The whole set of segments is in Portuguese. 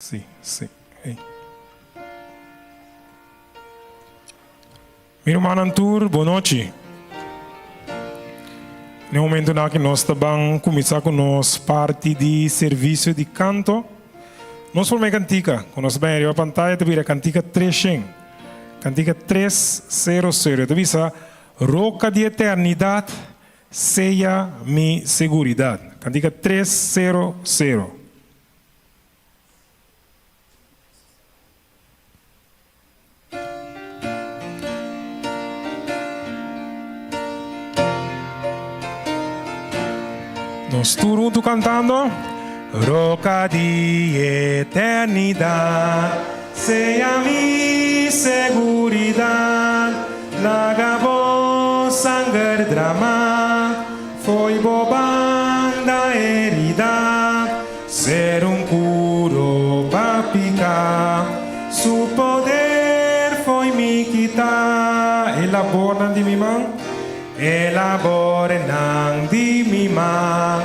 Sim. Hey. Meu irmão Antur, boa noite. No momento na que nós estamos começar com nossa parte de serviço de canto, nós formamos cantica. Quando nós vemos a pantalla, te vira cantica 300. Cantica 300. Te visa roca de eternidade, seja mi seguridade. Cantica 300. Nós todos cantando. Roca de eternidade, seja mi seguridade. Laga sangue drama, foi bobanda herida. Ser curo papica, su poder foi me quitar. Elaboran de mi mão. Elaboran di mi man,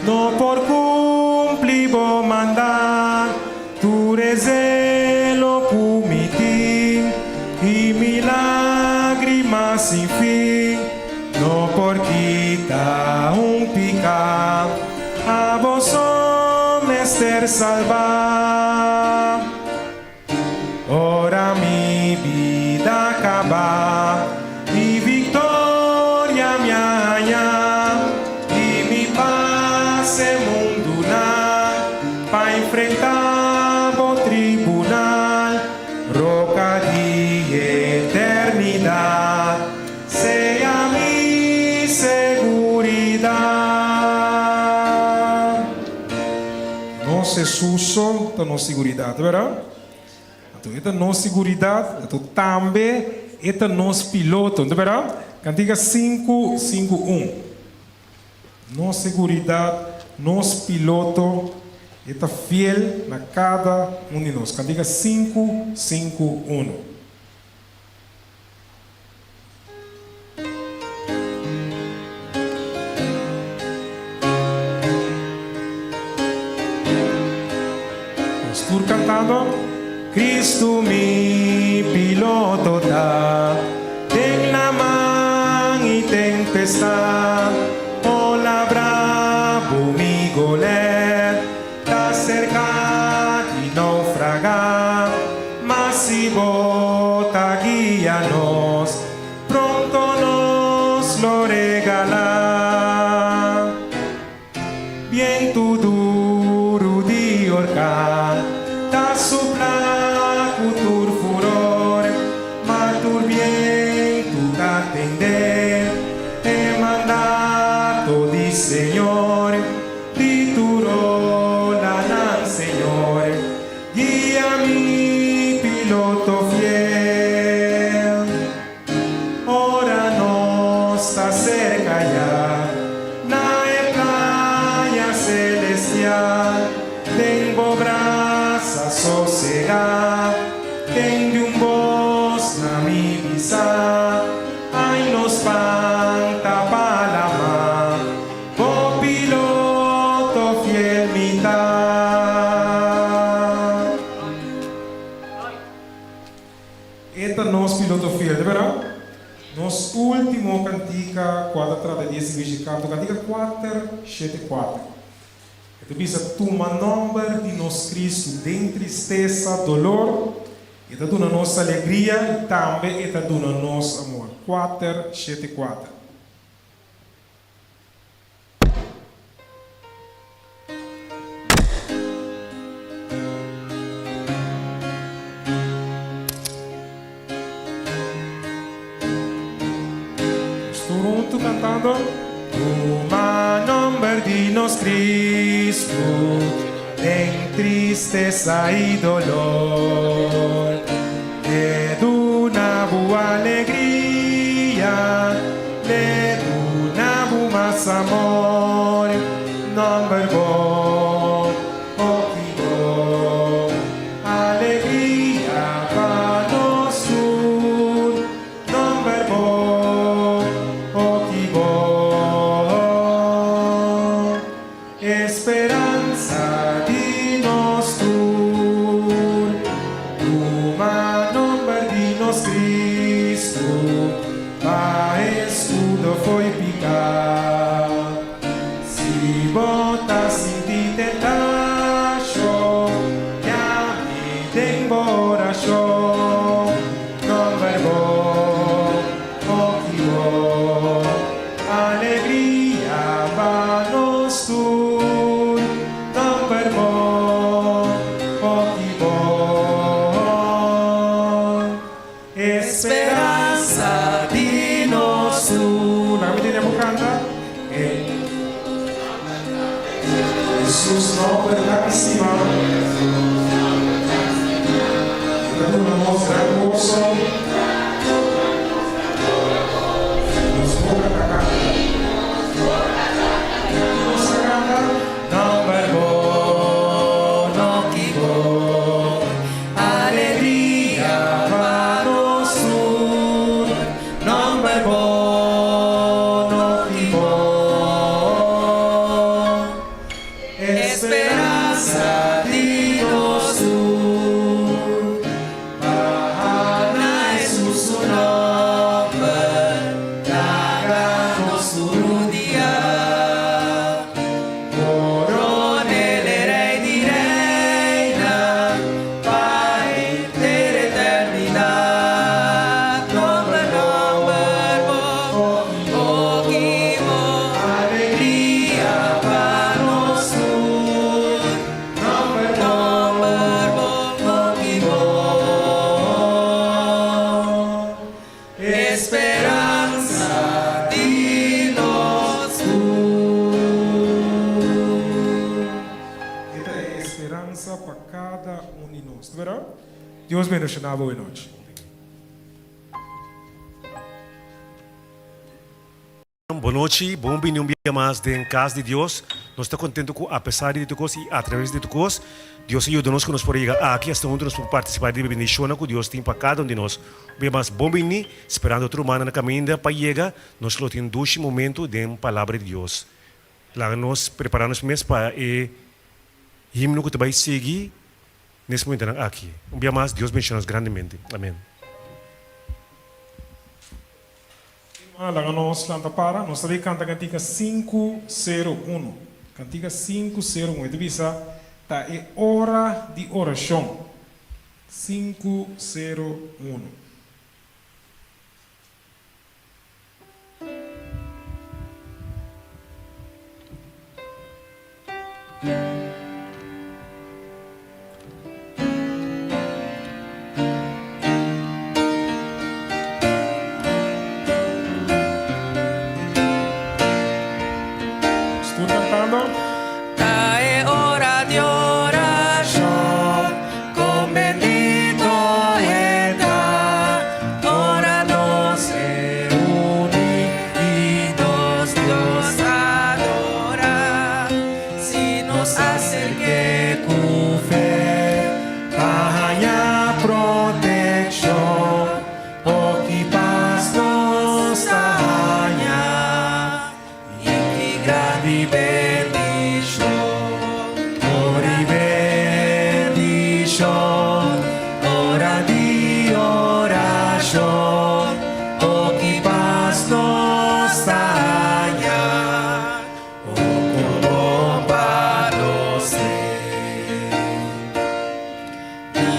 no por cumplir bo mandar, tu rezelo pumiti, y mi lágrima sin fin, no por quita pica, a vos mester salvar. Ora mi vida acaba, y victoria me haya, y mi paz en mundo para enfrentar o tribunal. Roca de eternidad, sea mi seguridad. No se suso, no seguridad, ¿verdad? Esta não seguridade, também esta nos piloto, verdade? Cantiga 551. Nos seguridade, nos piloto, está fiel na cada de nós. Cantiga 551. Estou cantando. Cristo mi piloto da, ten la man y tempestad, ola bravo mi goler, ta cerca y naufragar, mas si bota guíanos, pronto nos lo regala. Viento duro de orcar, ta sopla futur furor, ma tu viento da atender, he mandato di Señor, di tu rola, Señor, guía mi piloto fiel. Ora no está cerca ya, na playa celestial, tengo brasa sosegada. Tengo un voz na mi visa, ay nos panta palama, oh piloto fiel mitad. Esta nos piloto fiel, de verdad. Nos último cantica 4:10 canto, cantica 4:74. Esta visa toma nombre de nos Cristo, de tristeza, dolor. Esta dona nossa alegria e também esta dona nosso amor. 474. Estou junto cantando. Toma nombre de nos Cristo, en tristeza y dolor, le da una buena alegría, le da una buena más amor, nombre bon, oh, alegría para nosotros, nombre bon, oh, esperanza de nosotros. Si botas sin ti tentación, chiami temporación, non verbo, motivo, alegría vanos tu, non verbo, motivo, esperanza di nostro. La vedete canta? Jesús nombre máxima. Dando una gran gozo. Nos toca acá. Nos canta. Non verbo, no quivo. Alegría vamos sur. Non verbo, no quivo. Esperanza di nostro, Bahana Jesús su nombre, daga nostro dia, coronele rey di reina, Pai per eternidad, nombre, poquimo, alegría para nostro. Esperanza di nostro. Esta é esperança para cada de nós, verá? Deus bendiga a boa noite. Boa noite, bom dia um dia mais em casa de Deus. Nós estamos contentes com, apesar de tudo e através de tudo, Deus ajuda-nos que nós podemos chegar aqui, hasta onde nós podemos participar de bendição que Deus tem para cada um de nós. Bem, mas bom dia, esperando outro humano na caminho para chegar, nós só temos 2 momentos de palavra de Deus. Lá nós preparamos mesmo para o himno que vai seguir nesse momento aqui. Um dia mais, Deus bendiga-nos grandemente. Amém. Lá nós canta para, nós também canta cantiga 501. Cantiga 501. Itu bisa tá é hora de oração. 501. Estou cantando. Trae hora de oración, con bendito está, hora nos unidos Dios adora, si nos acerque con fe, Bahanha proteção, o que paz nos daña, y que grande bendición, ori bendição, hora de oración, o que paz nos daña, como para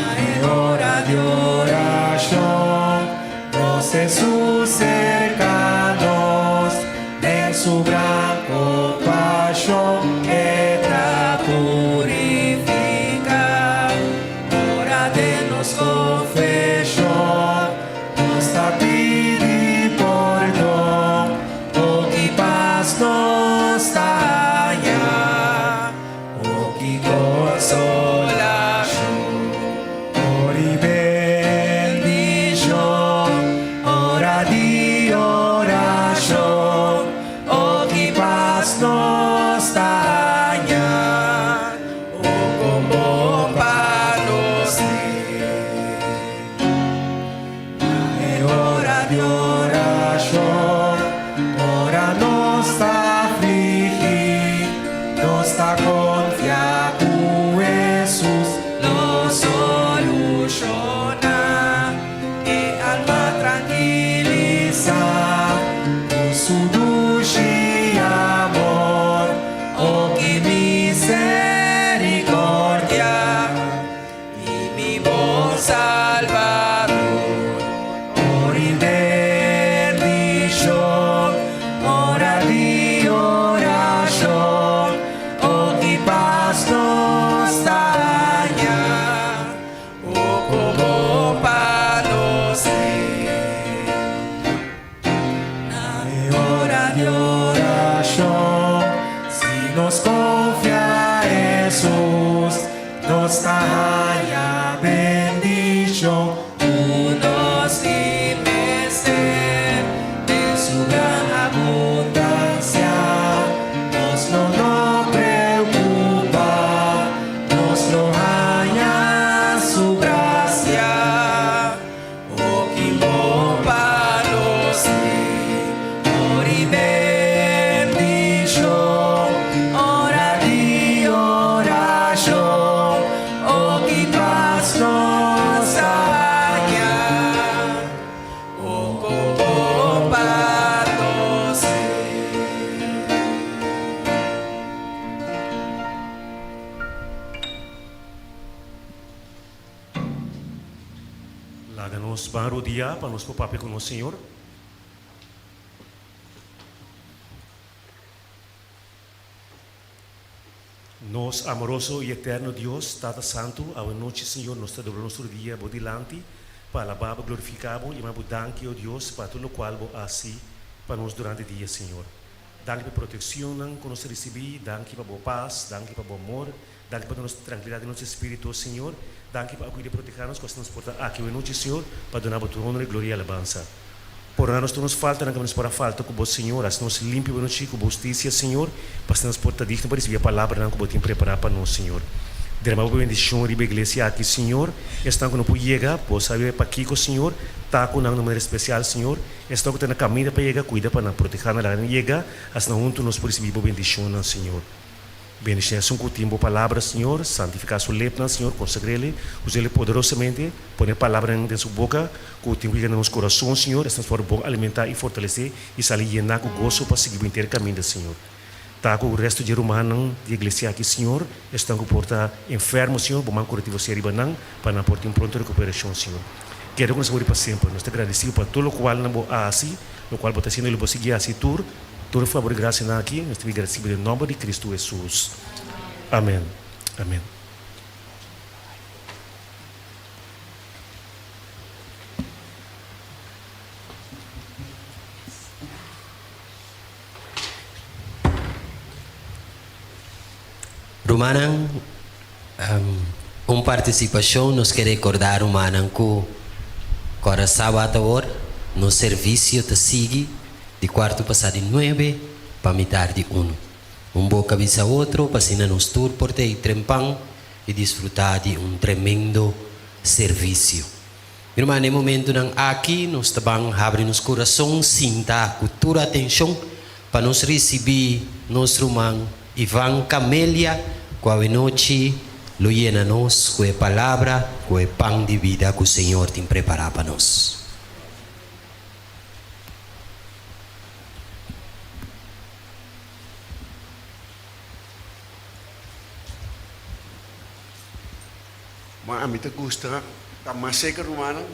é hora de oração, nós Jesus cercanos, em sua gran compaixão, Entra purifica, hora de nos confessão, nos está pedindo perdão, o que paz nos daña, o que consolación, ori bendição, hora de oración, o que paz nos daña, o como para nos é hora de oração, ora nos aflige, oración. Si nos confía Jesús, nos haya bendición. Tú nos limes de su gran abundancia. Nos no preocupa, nos lo haya su gracia. Oh, que bom para los amor y bendición. Hora de oración. Oh, que paz nos haya. Oh, como para los Láganos van a rodear para nos papá con el Señor. Nos amoroso y eterno Dios, Tata Santo, a la noche, Señor, nos está doblando nuestro día por delante, para alabar, glorificamos y me danke, oh Dios, para todo lo cual vos así para nos durante el día, Señor. Danke por protección que nos recibí, danke por paz, danke por amor, danke por nuestra tranquilidad de nuestro espíritu, Señor. Danke por cuidar y protegernos, que nos porta aquí hoy noche, Señor, para donar tu honra, gloria y alabanza. Por nada nos falta, nada nos para falta com vos, Senhor, as nos limpe hoje noite com justiça, Senhor, para que nos porta digno para receber a palavra que vos tem preparado para nós, Senhor. Derramamos a bendição de igreja aqui, Senhor. Estão que não pode chegar, pois saber para aqui, Senhor, está com uma maneira especial, Senhor. Estão que está na caminho para chegar, cuida para não proteger na hora de chegar, as não juntos nós podemos receber a bendição, Senhor. Bendição com o tempo, palavra, Senhor, santificar sua letra, Senhor, consagre-lhe, use-lhe poderosamente, põe a palavra em sua boca, com o tempo que nos coração, Senhor, estamos para bom alimentar e fortalecer e sair llenar com gozo para seguir o inteiro caminho, Senhor. Tá com o resto de romano de igreja aqui, Senhor, estão com porta enfermo, Senhor, bom curativo ser banang, para não portar pronto recuperação, Senhor. Quero que nos para sempre, nós te agradecemos por tudo o qual não vou assim, o qual vou estar sendo, ele vou seguir assim, tur. Todo favor e graça aqui, nós te agradecemos em nome de Cristo Jesus. Amém. Amém. Rumanang, participação nos quer recordar Rumanang que agora sábado hora no serviço te sigue de quarto passar de 9 para metade de 1. Boca avisa outro para se nos tour por ter trempang e desfrutar de tremendo serviço. Irmão, no momento nang aqui nós também abre nos coração, sinta cultura atenção para nos receber nosso irmão Ivan Camélia, com a noite lo llena nos com a palavra, com o pão de vida que o Senhor tem preparado para nós. Maar amit gusta, tá mais seca romano.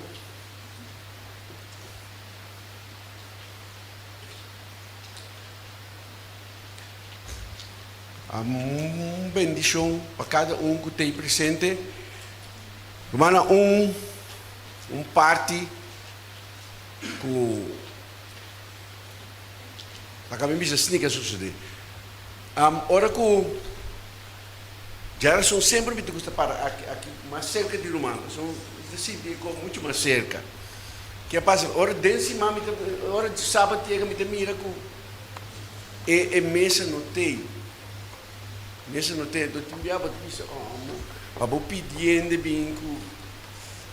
Bendição para cada que tem presente. Romana parte que a kami bisa sneaker suceder. Ora que já são sempre muito gusta para aqui mais cerca de Romana, são assim muito mais cerca. Que passa hora desse mami, hora de sábado chega me mira com e mesa não tem. Mesa não tem, então timbiaba tu bisa abo pedindo binco.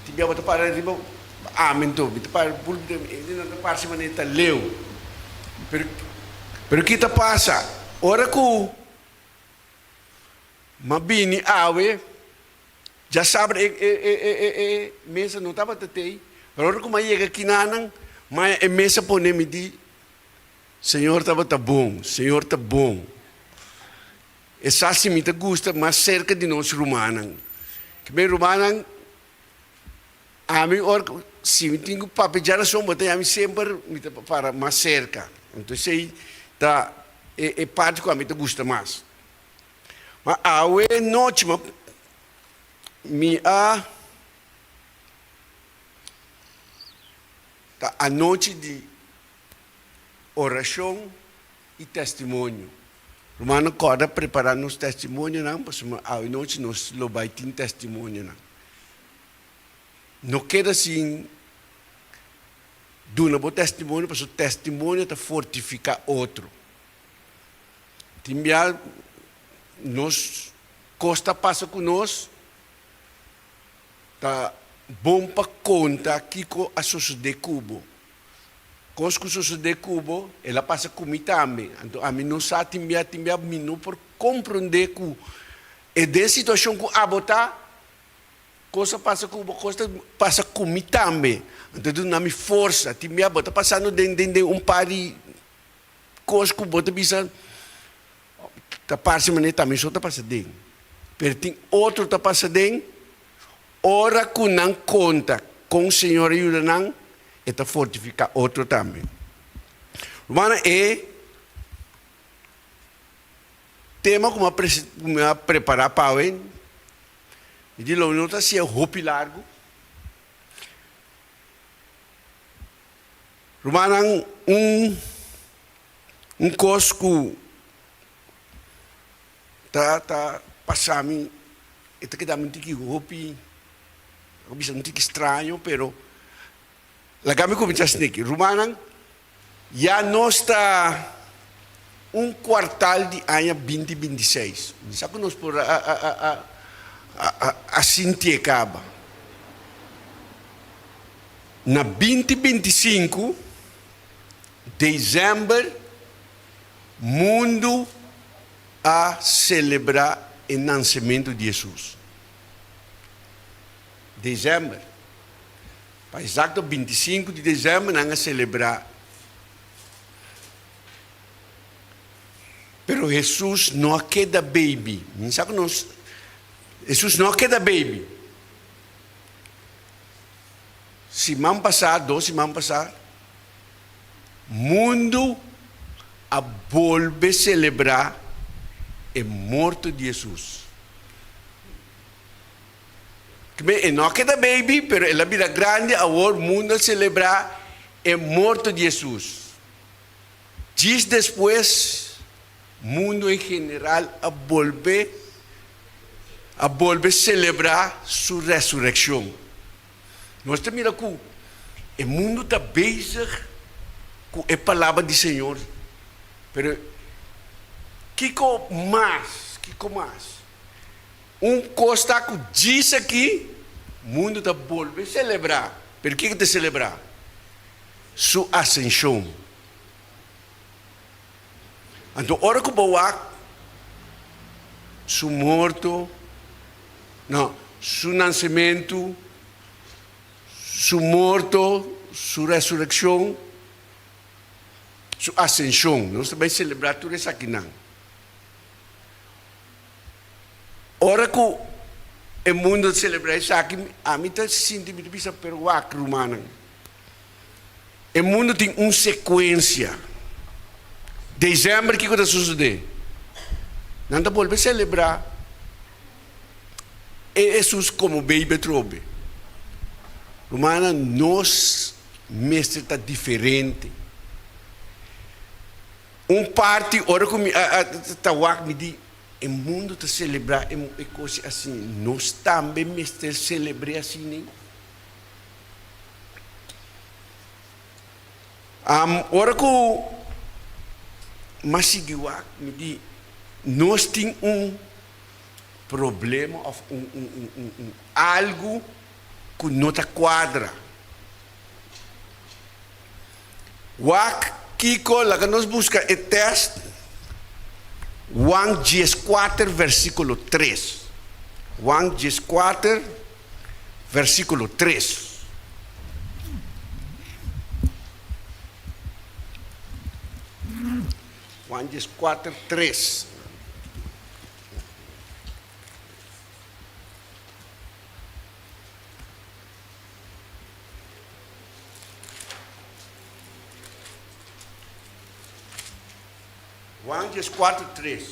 Timbiaba tu para riba amen tu, tu para pul de não para se maneta leu. Pero kita passa hora que mabini awe já sabe mesa não estava tetei agora como chega aqui nanang mas a mesa pone me di Senhor estava tá bom Senhor tá bom essa assim me gusta mais cerca de nós romanang que bem romanang a mim or se me tenho papel já só botar a mim sempre me para mais cerca então sei tá é parte que a mim gusta mais. Mas a noite, a noite de oração e testemunho. Romano corda preparar nos testemunho não, mas a noite nós lo vai ter testemunho não. Não quer assim do um bom testemunho, mas o testemunho te fortifica outro. Timbia nos costa passa conosco, tá bom para conta que com a sociedade cubo. Coisa que sociedade cubo, ela passa comigo também. Então a mim não sabe timbia minu por compreender que é de situação que abota, coisa passa cubo, coisa passa comigo também. Então não me força, timbia bota passando de par de coisas que bota bisa, tá passando maneira também só tá passando. Pero tem outro tá passando. Ora que não conta com o Senhor ajuda não, é para fortificar outro também. Romana é tema como a preparar para o e de lá não está se é roupa largo. Romana cosco tá passando itu que dá muito que roupa bisa muito estranho, pero lagami começa assim, Romana já não está quartal de ano 2026. Sabe nós por assim te acaba. Na 2025, dezembro, mundo a celebrar o nascimento de Jesus. Dezembro. Para exato 25 de dezembro, nós vamos celebrar. Pero Jesus não queda baby. Jesus não queda baby. Semana passada, 2 semanas passadas, mundo a volver a celebrar a morte de Jesus. Não queda baby, pero ela vira grande, agora o mundo a celebrar a morte de Jesus. Dias depois, o mundo em geral a volver a celebrar sua ressurreição. Nós temos que o mundo está bezig com a palavra do Senhor. Pero, Kiko mais? Costa que diz aqui, o mundo está volvendo a celebrar. Pero o que está celebrar? Sua ascensão. Então, ora que boa, seu morto, não, seu nascimento, seu morto, sua ressurreição, sua ascensão. Nós também celebrar tudo isso aqui não. Ora que o mundo celebra isso aqui, a mim está se sentindo muito bisa peruac romana. O mundo tem uma sequência. Dezembro, o que está sucedendo? Não está voltando a celebrar. É Jesus como baby trobe. Romana, nós, mestre, está diferente. Parte, ora que me diz, o mundo está celebrar é coisa assim. Nós também, mestre, celebramos assim. Ora que mas me diz, nós temos problema, algo que não está quadra. Kiko, lá que nós buscamos o texto, Juan 14, versículo 3. Juan 14, versículo 3. Juan 14, 3. Juan 14, 3.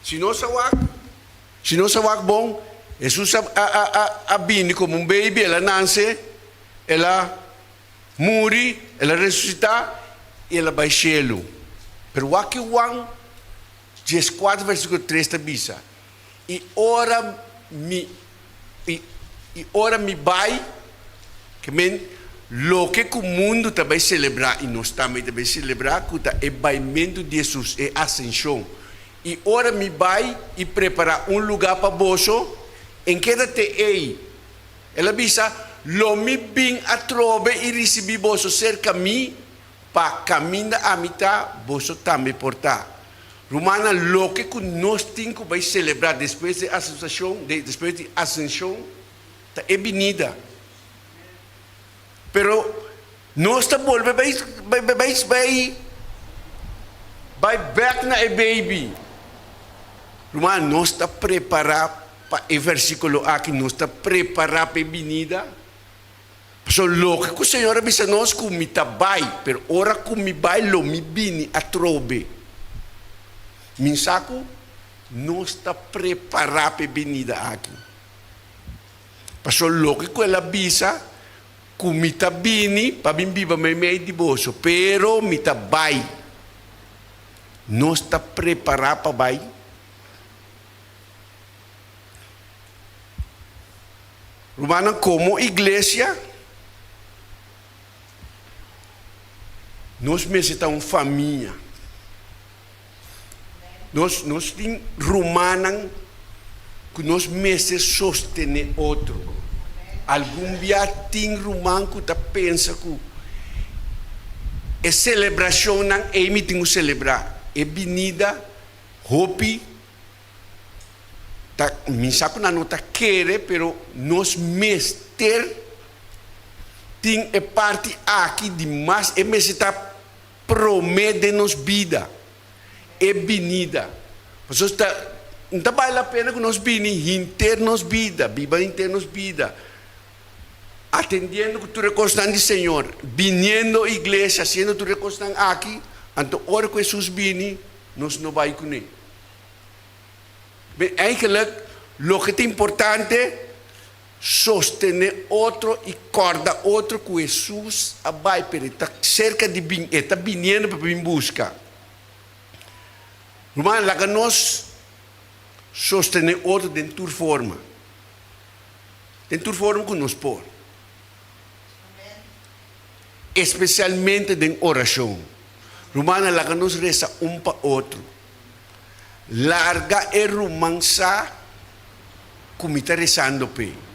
Se não sawak bom, Jesus a bini como baby, ela nasce, ela morre, ela ressuscita e ela vai ao céu. Pero aqui 14, versículo 3 está bisa. E ora me vai, que men, lo que o mundo também celebrar, e nós também celebrar, que é o baimento de Jesus, é a ascensão. E ora me vai e preparar um lugar para você, em que te ei. Ela bisa, lo me bem a trove e recebi você cerca mim, para caminhar a mitad, você também portar. Romana, lo que nós temos que celebrar depois de associação, depois de ascensão, é venida. Pero nós está volve vai back na baby. Romana, nós está preparado para o versículo aqui, nós está preparado para a venida. So lo que o Senhor avisa nós que me vai, pero ora que me vai lo me bini a trove. Minsaco, nós está preparado para a venida aqui. So lo que ela avisa que me bini para bem viva meio de bolso, pero me vai. Nós está preparado para vai. Romana, como igreja, nós necessitamos família. Nós temos romana que nós precisamos sostener outro. Algum dia tem romano que pensa que é celebração não é me tem que celebrar. É venida, hope, tá, me saco na nota querer, pero nós mester tem a parte aqui de mais é necessidade promete nos vida é venida. Você está não vale a pena que nós vini internos vida, viva internos vida, atendendo que tu recostan de Senhor, viniendo a igreja, sendo tu recostan aqui, então hora que Jesus vini, nós não vai com ele. Bem, eigenlijk, lo que é importante sostener outro e corda outro que Jesus vai para está cerca de bem, está vindo para vir buscar. Irmão, lá que nós sostener outro dentro de forma que nos pôr, especialmente em oração. Irmão, lá que nós reza para outro, larga e romança como está rezando pe.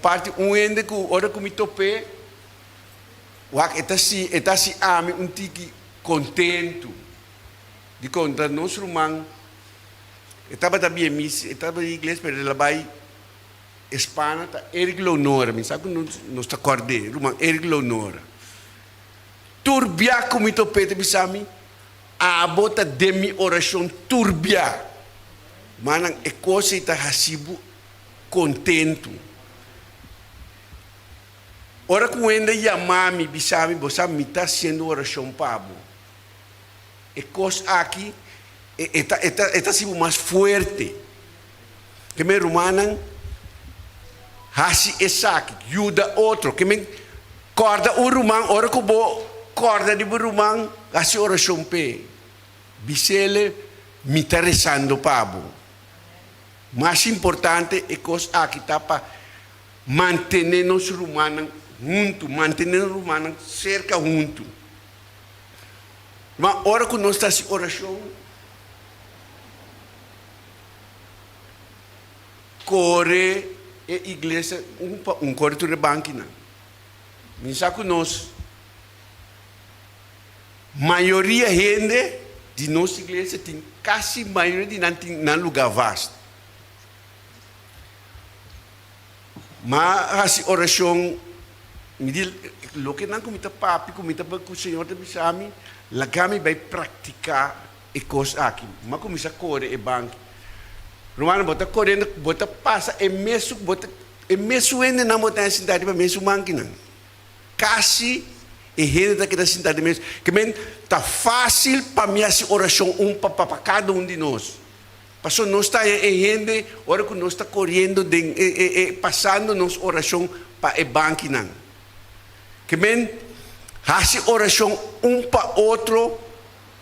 Parte ende que ora como tope wak eta si ame tiki contento de contar nós romang estava também missa estava na igreja pero ela vai Espanha tá Eric Leonora me sabe não está acordei romang Eric Leonora turbia como tope te bisami a bota demi oração turbia manang e coisa está hasibu contento. Ora quando chamami bisami você me está sendo oração pabo. E coisa aqui está sibo mais forte. Que me romanan hasi esaki ajuda outro que me corda o romang ora que bo corda de romang hasi oração pe. Bisele me está rezando pabo. Mais importante é coisa aqui está para manter nos romanos juntos, manter os romanos cerca juntos. Mas hora que nós estamos em oração, corre a igreja corre de banquina. Me sabe nós, maioria gente de nossa igreja tem quase maioria de não lugar vasto. Mas a oração me diz, lo que não comita papi, comita para o Senhor te bisami, lá kami vai praticar e coisa aqui. Mas começa a correr e banco. Romano bota correndo, bota passa e mesmo ainda não bota na cidade para mesmo máquina. Casi e gente daquela cidade mesmo. Que men tá fácil para mim essa oração para cada de nós. Passou nós está em gente, hora que nós está correndo, passando nos oração para o banco não. Que men Hace oração um para outro,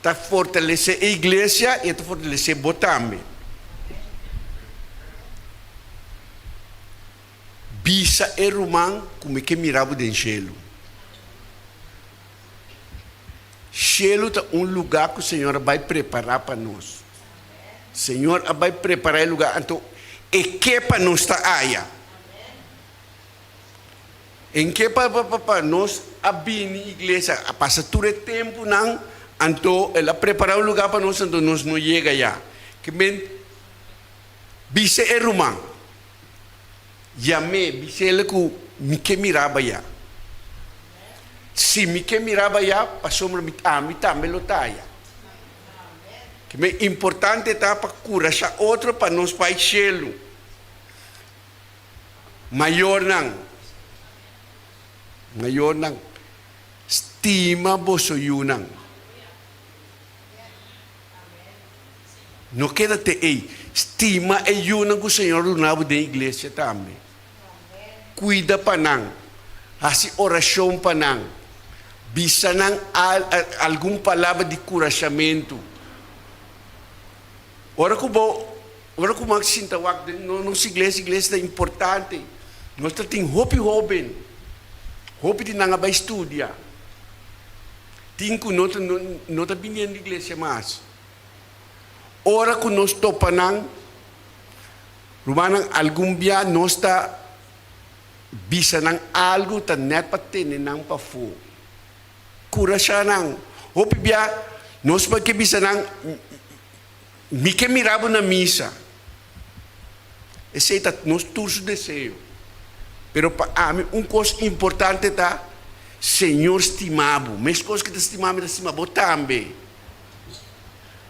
para fortalecer a igreja e para fortalecer você também. Bisa é romano como que mirava dentro gelo. Gelo é um lugar que o Senhor vai preparar para nós. O Senhor vai preparar o lugar. Então, e que para nós está aí? Em que para nós abrir a igreja, passa todo o tempo, não? Então, ela prepara um lugar para nós, então nós não chega já. Que bem, bisa é romano. Yame, bisele ku mike miraba ya. Si mike miraba ya, pasomra mita melotaya. Que é importante tá para curar essa outro para nos pai chelo. Maior não. Estima bosoyunang. Não queda te ei. Estima é yunang que o Senhor do nabo da igreja também. Cuida panang, assim oração panang, bisa nang alguma palavra de curachamento. Ora que magsinta wak nossa igreja é importante. Nós temos hope de não vai estudar. Tem que não tá vindo na igreja mais. Ora que nós topanang, rumanang algum dia nós está bisa nang algo ta net pa nang pa fu. Cura siya nang. Hopi biya, nos pagke bisa nang mike mirabo na misa. Esse tá nos turso desejo. Pero pa ami coisa importante tá Senhor estimado. Mas coisa que te estimado também.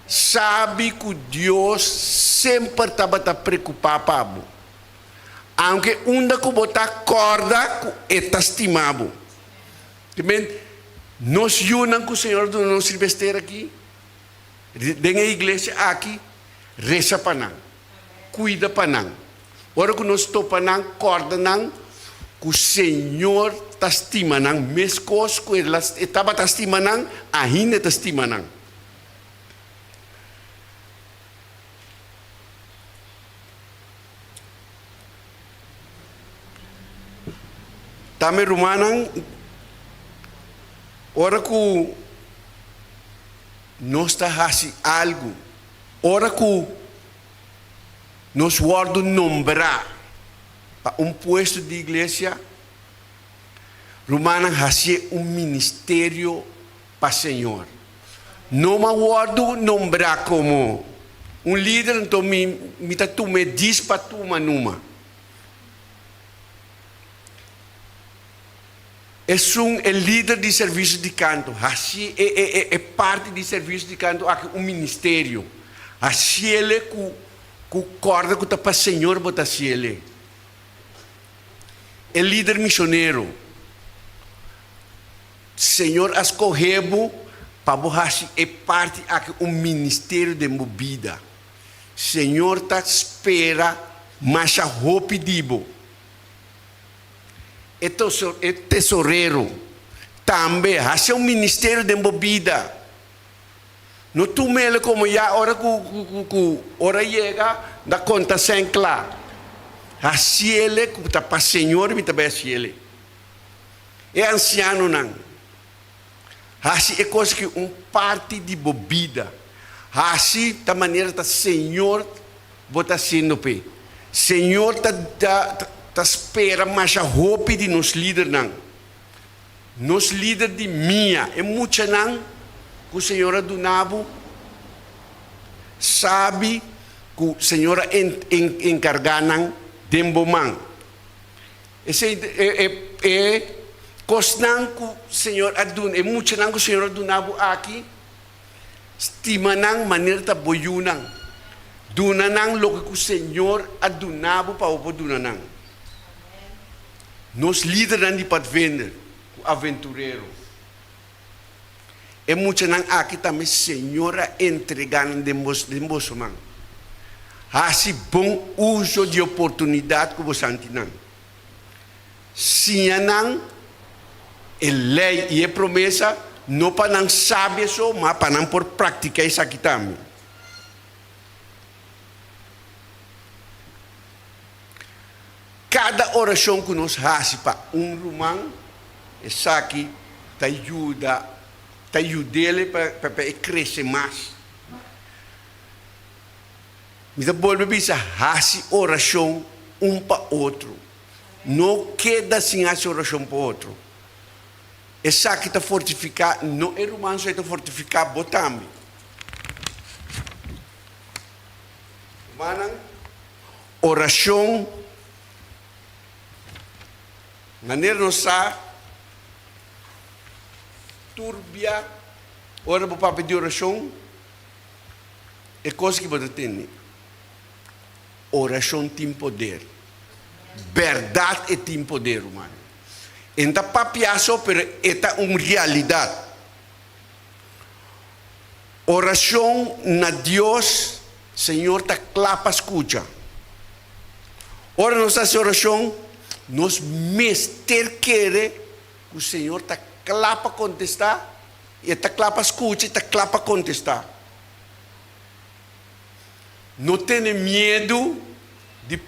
Sabe que Deus sempre estava preocupado. Aunque unda ko botar corda é estimado. Também nós junam com o Senhor do nosso Silvestre aqui, dentro da igreja aqui, reza para nós, cuida para nós. Ora que nós estamos para nós, corda nós, que o Senhor está estimando nós, mesmo coisas que Ele estava estimando nós, ainda está estimando nós. Também Romanan, ora que nós está fazendo algo, ora que nós guardamos nombrar para puesto de igreja, Romanan fazia ministério para o Senhor. Não me guardo nombrar como líder, então me diz para tu manuma. É líder de serviço de canto. Assim é parte de serviço de canto aqui ministério. Assim ele com corda que está para o Senhor botar assim ele. É líder missionário. Senhor escolheu para botar é parte aqui ministério de movida. Senhor tá espera mas a roupa dibo. É tesoureiro. Também, há ministério de movida. Não tu mele como já, hora chega, da conta sem claro. Assim ele, que está para o Senhor, me também assim ele. É anciano não. Assim é coisa que parte de movida. Assim, da maneira que o Senhor está sendo pé. Senhor está espera mais a roupa de nos líder não. Nos líder de minha é muito não que o Senhor do Nabo sabe que o Senhor encarga não de bomang. Esse é coisa que o Senhor adun é muito não que o Senhor do Nabo aqui estima não maneira da boiunang. Duna não lo que o Senhor adunabo para o duna não. Nos líderes de padvender, aventureiro. É muito não aqui também Senhora entregando de moço man. Assim bom uso de oportunidade que você não. Se não lei e a promessa, não para não saber só, mas para não por praticar isso aqui também. Cada oração que nós fazemos para romano, isso aqui te ajuda ele para crescer mais. Me dá boa bebida, fazer oração para outro. Não queda sem fazer oração para outro. Isso aqui está fortificar, não é romano, só está fortificar, botame. Oração, maneira nossa, turbia, ora para pedir oração, é coisa que você tem. Oração tem poder. Verdade tem poder, humano. Então, papiar só, mas é uma realidade. Oração na Deus, Senhor, está clapa escuta. Ora, nossa oração, nós mestre querer que o Senhor está clapa contestar, e está clapa escuta, está clapa contestar. Não tenha medo de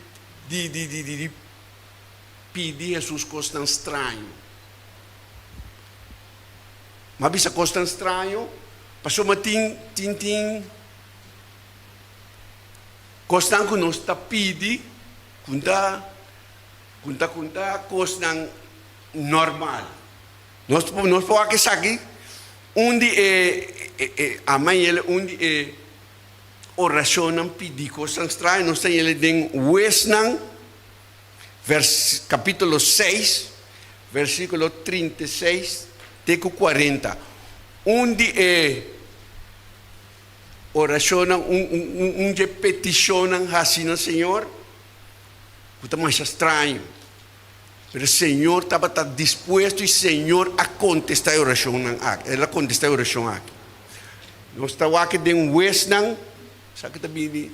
pedir Jesus coisa estranho. Mas bisa coisa estranho, passou uma tin coisa que nós está pedindo, conta coisa normal. Nós podemos aqui, onde amanhã onde oração não pedir coisas estranhas, nós temos ele em Wesnan, capítulo 6, versículo 36 até 40, onde oração, onde peticionam assim ao Senhor, está mais estranho, mas o Senhor estava disposto e o Senhor a contestar a oração, ela contestar a oração aqui. Nós estamos aqui em Wesnan, sabe que também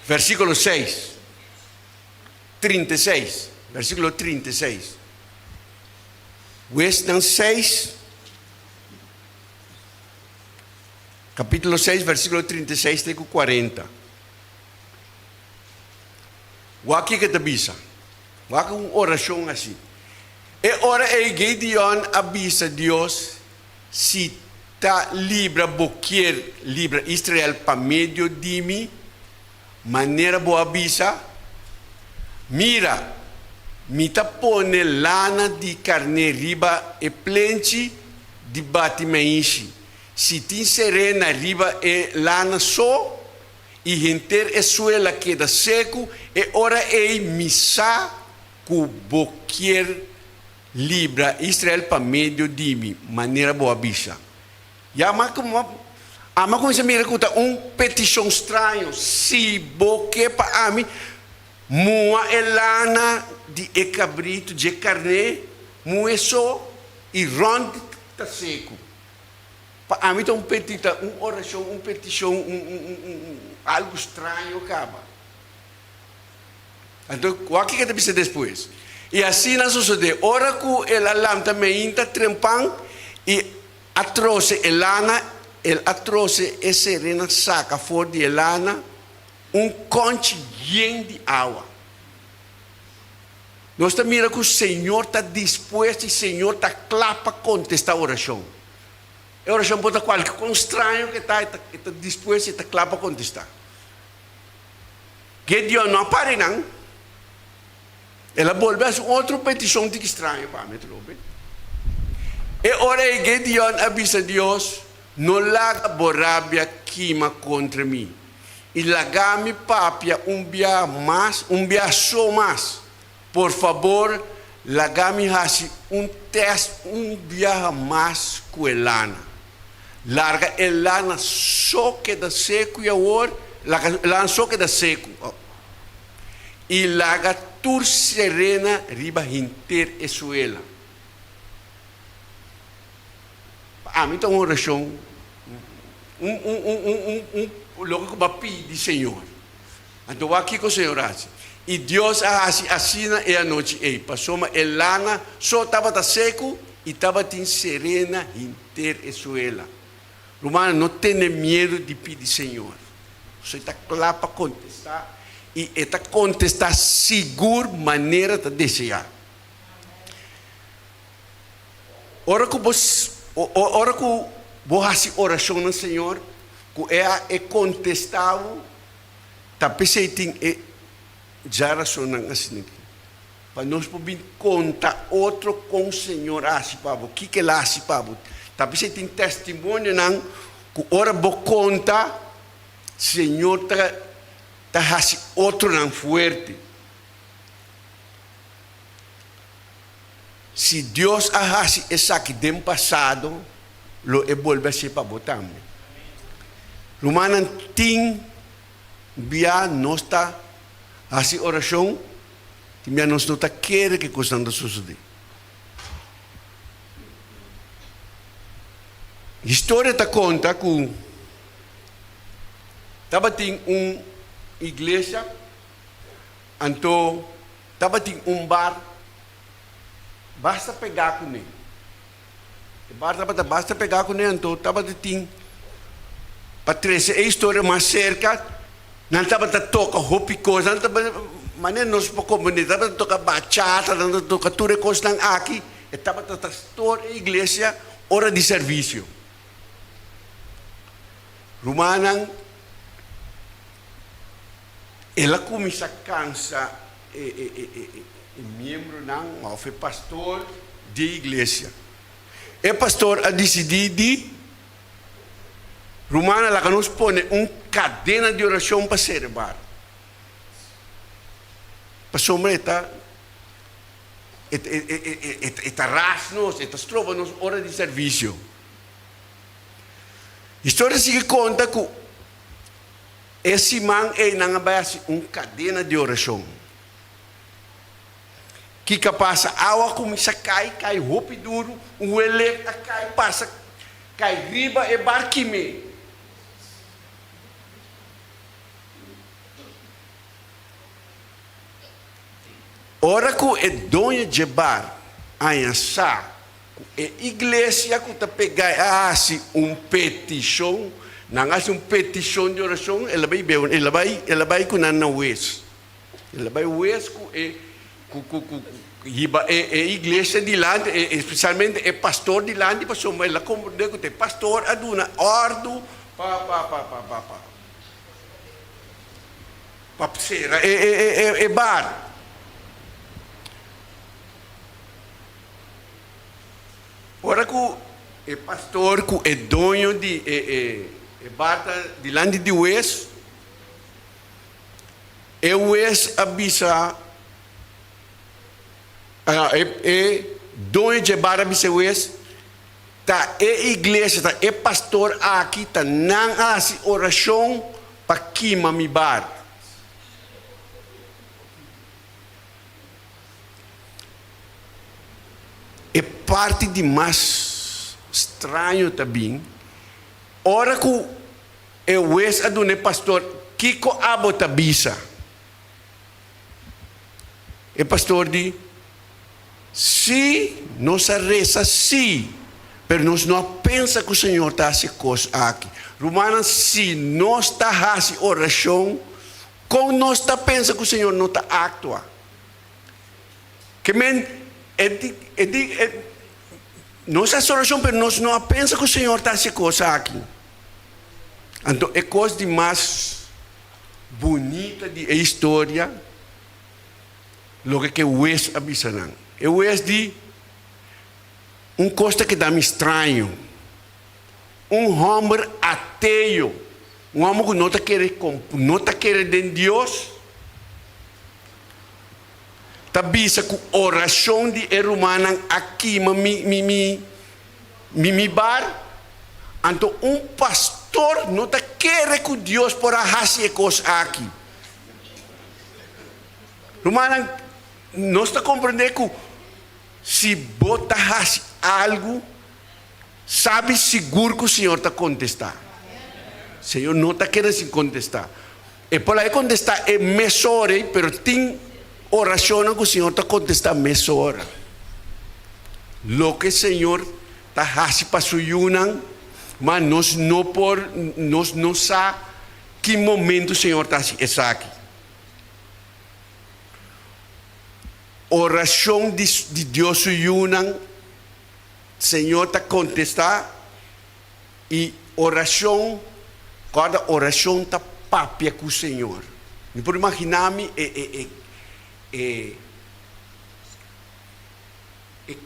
versículo 6, 36, versículo 36. Wesnan 6, capítulo 6, versículo 36 até 40. O aqui que te avisa, o aqui uma oração assim. E ora Gideon avisa Deus se está livre boquer livre Israel para meio de mim, maneira boa avisa. Mira, me tá pone lana de carne riba e plente de batimeenche. Se tem serena riba e lana só, e enter e suela queda seco, e ora missa cu boquer libra Israel para meio de mim, maneira boa avisa. E a como se mira conta petição estranho, se boque para mim, mua elana de cabrito de carne, mua só e ronde tá seco. Para mim então petita, oração, petição, algo estranho acaba. Então, o que deve ser depois? E assim não sucede. Ora que ela lá também está trempando e atroce elana, el atroce é serena saca fora de elana conche cheio de água. Nós estamos mirando que o Senhor está disposto e o Senhor está claro para contestar a oração. A oração pode estar qualquer coisa estranho que está disposto e está claro para contestar. Gideon não pare não. Ela volve a outra petição de estranho para mim. E ora Gideon avisa Deus, não laga borabia queima contra mim. E laga-me papia bia só mais. Por favor, laga-me hasi teste, bia mais com elana. Larga elana só que da seco e agora, elana só que da seco. E laga tur serena riba hinter e suela. Então uma oração, logo que vai pedir Senhor. Então aqui com o Senhor hace. E Deus assina e a noite ei. Passou uma elana, só estava seco e estava serena inteira e suela. Romana, não tenha medo de pedir Senhor. Você está lá para contestar e está contestar seguro maneira de desejar. Ora que você faz oração no Senhor, que é contestável, tapi você tem já razão assim. Para nós podermos contar outro com o Senhor o que é lá asipavo. Tapi você tem testemunho não, que ora vou contar, Senhor tá fazendo outro não forte. Se Deus faz isso aqui do passado, lo devolve a ser para botar. Romana tem via nossa fazendo oração, que minha nós não está querendo que coisa não suceda. A história está conta que estava tem uma igreja, então estava tem bar, basta pegar com ele. Basta pegar com ele, então estava tem para trazer a história mais cerca, não estava a tocar roupa e coisa, não estava maneira nós para comunidade, estava a tocar bachata, não estava a tocar tudo coisa aqui, estava a toda a igreja hora de serviço. Romana, ela começa a cansar membro não, ou foi pastor de igreja. E pastor a decidir Romana, ela nos põe cadena de oração para celebrar. Pastor Mreta, está rasnos, está trova-nos hora de serviço. A história se conta que esse man é uma cadena de oração. Que capaz a água começa a cai roupa duro, o elétrico cai, passa, cai riba e barquime. Ora que é dona de bar, anhasá, é igreja que está pegar petição, não há petição de oração, ela vai com a West. Ela vai West é igreja de lá, especialmente é pastor de lá, ela compreende que é pastor aduna ordo papsera é bar. Ora que é pastor que é dono de bata de land de West, e West avisa dono de bata avisa West, tá igreja, tá pastor aqui, tá não há oração para queimar mi bar. É parte de mais estranho também. Ora que eu vejo a pastor Kiko Abotabisa. É pastor de se nossa reza sim, mas nós não pensa que o Senhor está fazendo coisa aqui. Romanos, se nós está fazendo oração, como nós está pensa que o Senhor não está actuando. Que nós fazemos oração, mas nós não pensa que o Senhor está fazendo coisa aqui. Então, é coisa de mais bonita de história, lo que o West avisa não. É o West de coisa que dá-me estranho. Homem ateu, homem que não está querendo em Deus, tabisa com oração de romana aqui mi bar. Então pastor não está querendo que Deus por fazer coisas aqui. Romana, nós está compreendendo que se bota algo, sabe seguro que o Senhor está contestar. O Senhor não está querendo se contestar. E por aí contestar é mesore, pero tem oração que o Senhor está contestar mesora. Lo que o Senhor está fazendo para su yunan, mas nós não sabemos que momento o Senhor está aqui. Oração de Deus su yunan, Senhor está contestar e oração, cada oração está papia com o Senhor. Eu posso imaginar-me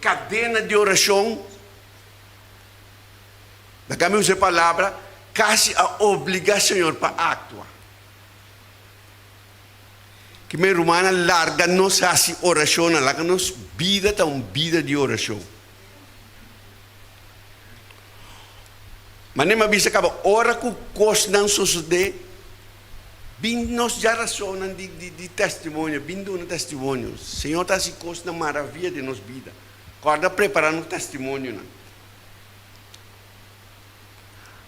cadena de oração, da que usa a palavra, quase a obrigar o Senhor para actuar. Que minha irmã larga-nos assim oração, larga-nos vida, tá uma vida de oração. Mas nem me avisa que ora que coisa não sucede, nós já razonam de testemunho, vindo no testemunho. Senhor está se coisa na maravilha de nossa vida. Agora preparando o testemunho. Não?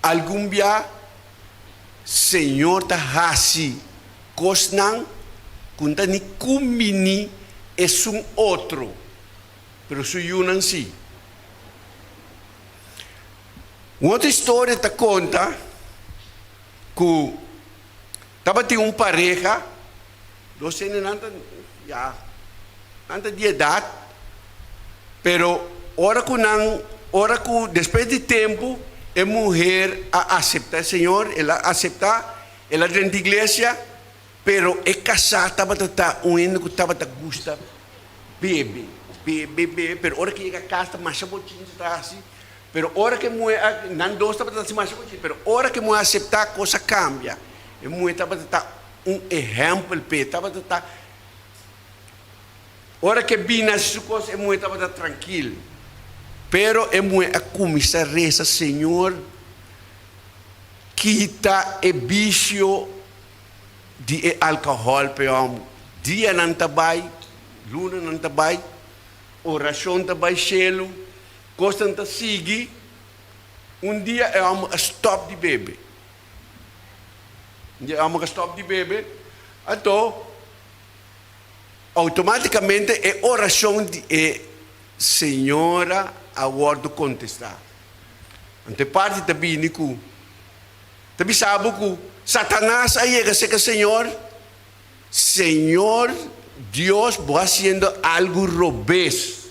Algum dia, Senhor está assim, coisa não, quando nem combini é um outro, mas se unam sim. Uma outra história te conta que estava tendo pareja, dois anos antes de idade, pero ora que depois de tempo a mulher aceita o Senhor, ela aceita, ela dentro da igreja, pero é casada, estava um ano que estava gosta bebe, pero ora que chega a casa, mas a botinha está assim. Pero hora que mulher não gosta para se mais coisa, pero hora que mulher aceitar a coisa cambia. E mulher estava exemplo pe, estava hora que vina essa coisa, a mulher estava tranquila. Pero a mulher começa a rezar, Senhor, quita o vício de álcool, pero dia não está bem, luna não está bem, oração está bem, selo. Gostam de seguir, dia é uma stop de bebê. É uma stop de bebê, então, automaticamente é oração de Senhora, agora contestar. Então, parte da bíblica, também sabe que Satanás aí chega a ser que Senhor, Deus vai fazendo algo robês.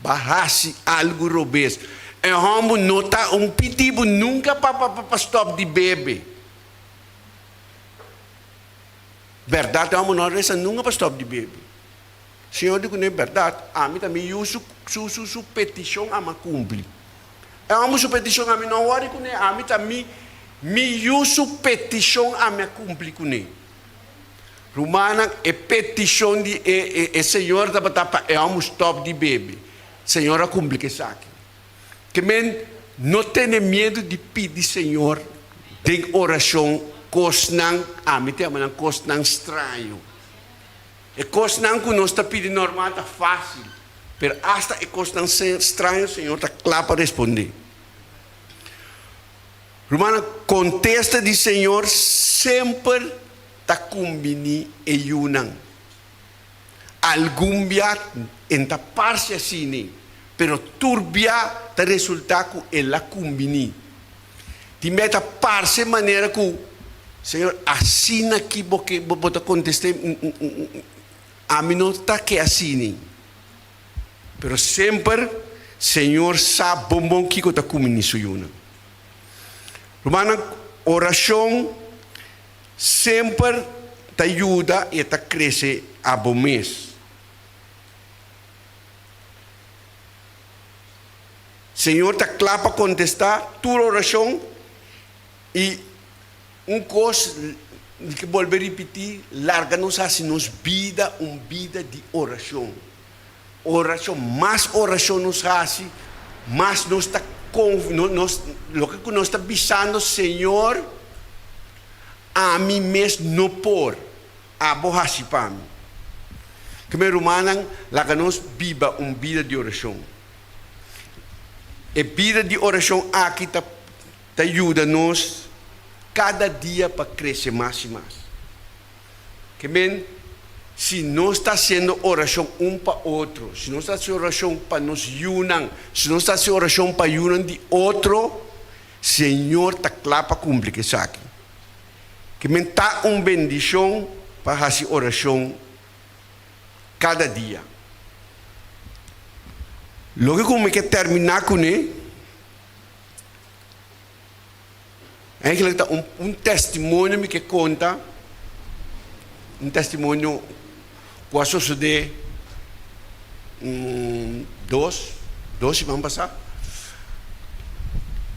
Bahasi algo robês. E vamos notar pedido nunca para stop de bebê. Verdade, vamos não reza nunca para stop de bebê. Senhor, digo não é verdade. A mim também uso sua petição a me cumprir. E vamos sua petição a mim não ore com ele. A mim também me uso petição a me cumprir com ele. Romana é petição de Senhor da batata. E vamos stop de bebê. Senhor, cumpre que saque. Que não tenha medo de pedir, Senhor, tem oração, coisa não, a mim tem uma coisa não estranho. É coisa não que nós está pedindo normal, está fácil. Mas hasta é coisa não estranho, Senhor está claro para responder. Romana, contesta de Senhor, sempre está combinando e unam. Algum dia, em ta parte assim, pero turbia te resulta que ela combini. De meta parte maneira que Senhor assim aqui porque bota contestar a mim não está que assim. Pero sempre Senhor sabe bom que está combini suyuna. Romana oração sempre te ajuda e te cresce a bom mês. Senhor está claro para contestar tua oração e coisa que volver a repetir, larga-nos assim, nos vida, vida de oração. Oração, mais oração nos faz, mais nós está lo que nós está avisando, Senhor, a mim mesmo não por, a borracha para mim. Que meu irmão, larga-nos viva vida de oração. E vida de oração aqui te ajuda-nos cada dia para crescer mais e mais. Que men, se não está sendo oração um para outro, se não está sendo oração para nos unir, se não está sendo oração para unir de outro, Senhor está claro para cumprir isso aqui. Que men está uma bendição para fazer oração cada dia. Logo como que terminar com ele, é que está um testemunho que conta, um testemunho que sucedeu dois vamos passar.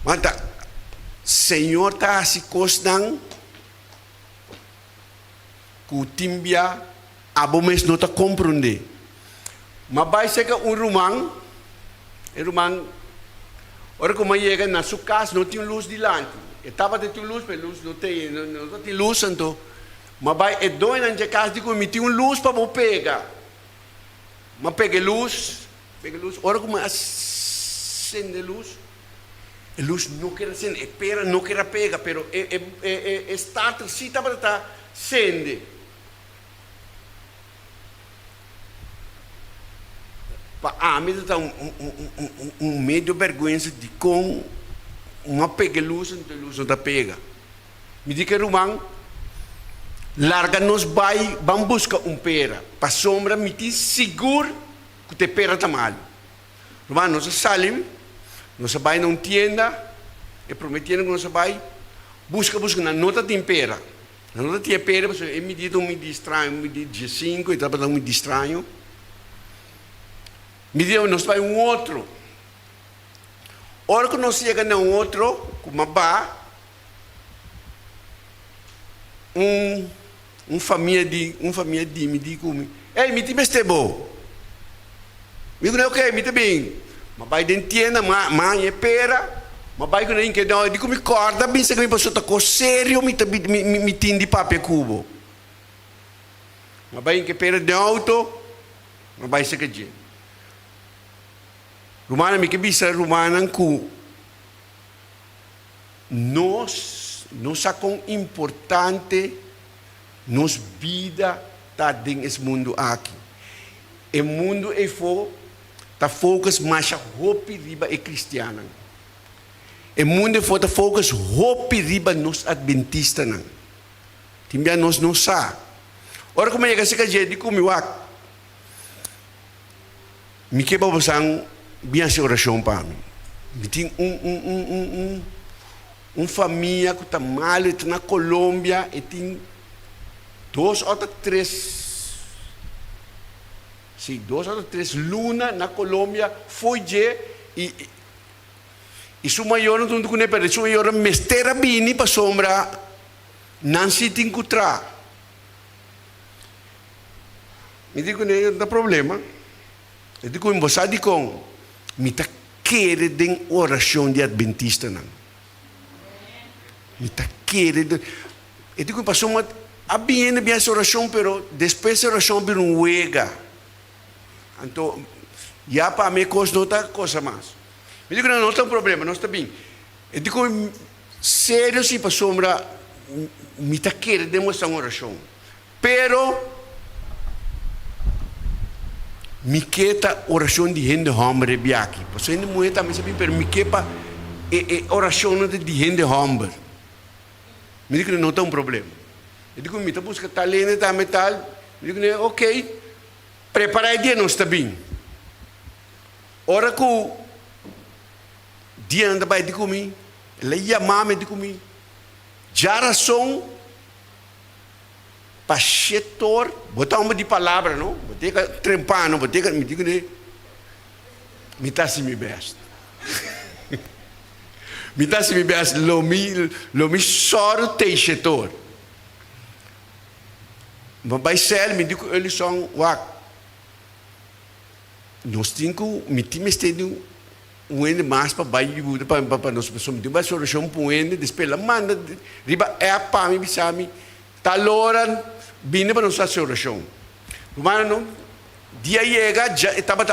Mas Senhor está se costando que o timbia abomes não está compreender. Mas vai ser que romano, ora como chega na sua casa não tinha luz delante. Estava de luz, mas luz não tem luz, então. Mas vai dois na casa de como tinha luz para você pegar. Mas peguei luz, ora como acende luz. A luz não quer acender, espera, não quer pegar, pero starter sim estava acende. A mim está medo de vergonha de com uma pega luz não está pega. Me diz que irmão, larga-nos vamos buscar pera. Para sombra, me diz seguro que te pera está mal. Irmão, nós saímos, nós vai numa tienda, e prometendo que nós vai, busca, na nota de pera. Na nota de pera, porque me diz me distrai, me diz 5, e estava me distrai. Me diz, nós vai outro. Ora que nós chegamos a outro, como vai, família me diz comigo, ei, me diz este bom. Me diz, ok, me diz bem. Mas vai dentro tienda, mãe é pera, mas vai com que não, digo me corda, bem se que me passou tão sério, me tem de papel cubo. Mas vai que pera de auto, mas vai se que gente. Romana me que bisa romana ku nós é com importante nos vida tá dentro desse mundo aqui. O mundo é tá focus mais a hope riba é cristiana. O mundo é tá focus hope riba nos adventista não. Timbia nós não sa. Ora como é que se caje de comigo me que babasang biar se oração para mim. Tem família que está mal, está na Colômbia, e tem 2 ou 3 luna na Colômbia, foi e sua maior não tem que perder, sua maior mestera bini para sombra, não se tem que tra. Me digo que não tem problema. Eu digo que você diz com me está querendo oração de adventista não. Me está querendo. Eu digo que passou uma bem essa oração, pero depois a oração vira huega. Então, já para mim coisa não está coisa mais. Eu digo não tem problema, não está bem. Eu digo sério se passou me está querendo essa oração, pero me queta oração de gente homem biaki. Porque ainda mulher também sabe, pero me quepa oração de gente homem. Me digo que não tem problema. Eu digo me tá busca talento também tal. Me digo ok, prepara o dia não está bem. Ora que o dia anda vai de comigo, ela ia mame de comigo. Já razão para setor, botar uma de palavra, não? Botar que trempar, não? Botar que me diga né? Me tá se me best. Me tá se me best, lo mi soro te setor. Mas vai ser, me digo eles são wak. Nós temos me time estendo ende mais para vai para nós pessoas. Me digo vai solução para ende, depois la manda riba é para mim bisami. Taloran bine para nossa oração. Rumana não dia chega já estava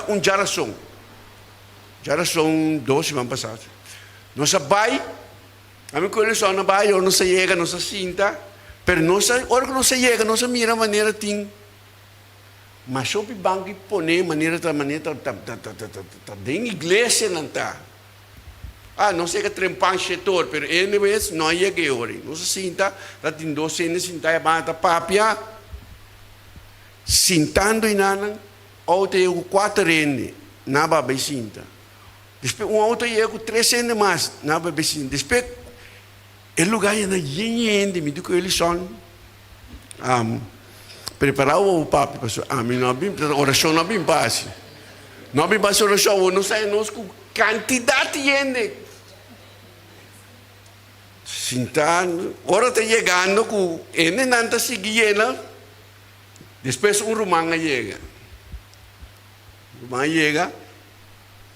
geração 12 vamos passar. Nossa vai a mim com eles só não vai ou não se chega nossa cinta, Pero ora que não se chega, não se mira a maneira tem. Mas só o banco e põe maneira tá dentro igreja não tá. Ah, não sei que trempan setor, pero anyways não é que ore. Não se sinta, tá tem 12 anos sinta a bata papia. Sintando e nanan, auto eu 4 anos, na baba sinta. Depois auto eu 3 anos mais, na baba sinta. Depois el lugar na gente, me digo eles são preparar o papo, pastor. Mim não bem, oração não bem passe. Não bem passe oração, não sai nós com quantidade de gente. Sintando, agora está chegando com ele não está seguindo. Depois romano chega. O romano chega,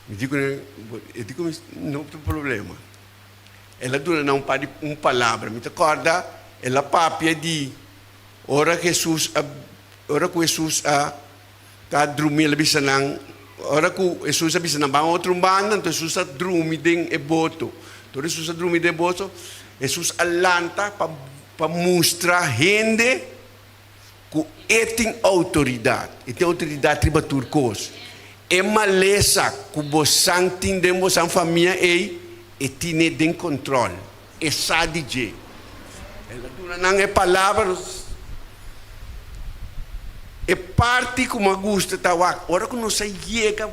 eu digo, não tem problema. Ela dura não para palavra. Me acorda, ela papia de ora que Jesus está dormindo, ela bisa nang, ora que Jesus bisa nang bang outro banda, então Jesus está dormindo em boto. Então Jesus está dormindo em boto, Jesus alanta para mostrar gente que tem autoridade. E tem autoridade triba turcos. É maleza que você tem vossa família e tem de controle. É sadije. Ela não é palavras. É parte como a gusta tá lá. Ora que não se chega,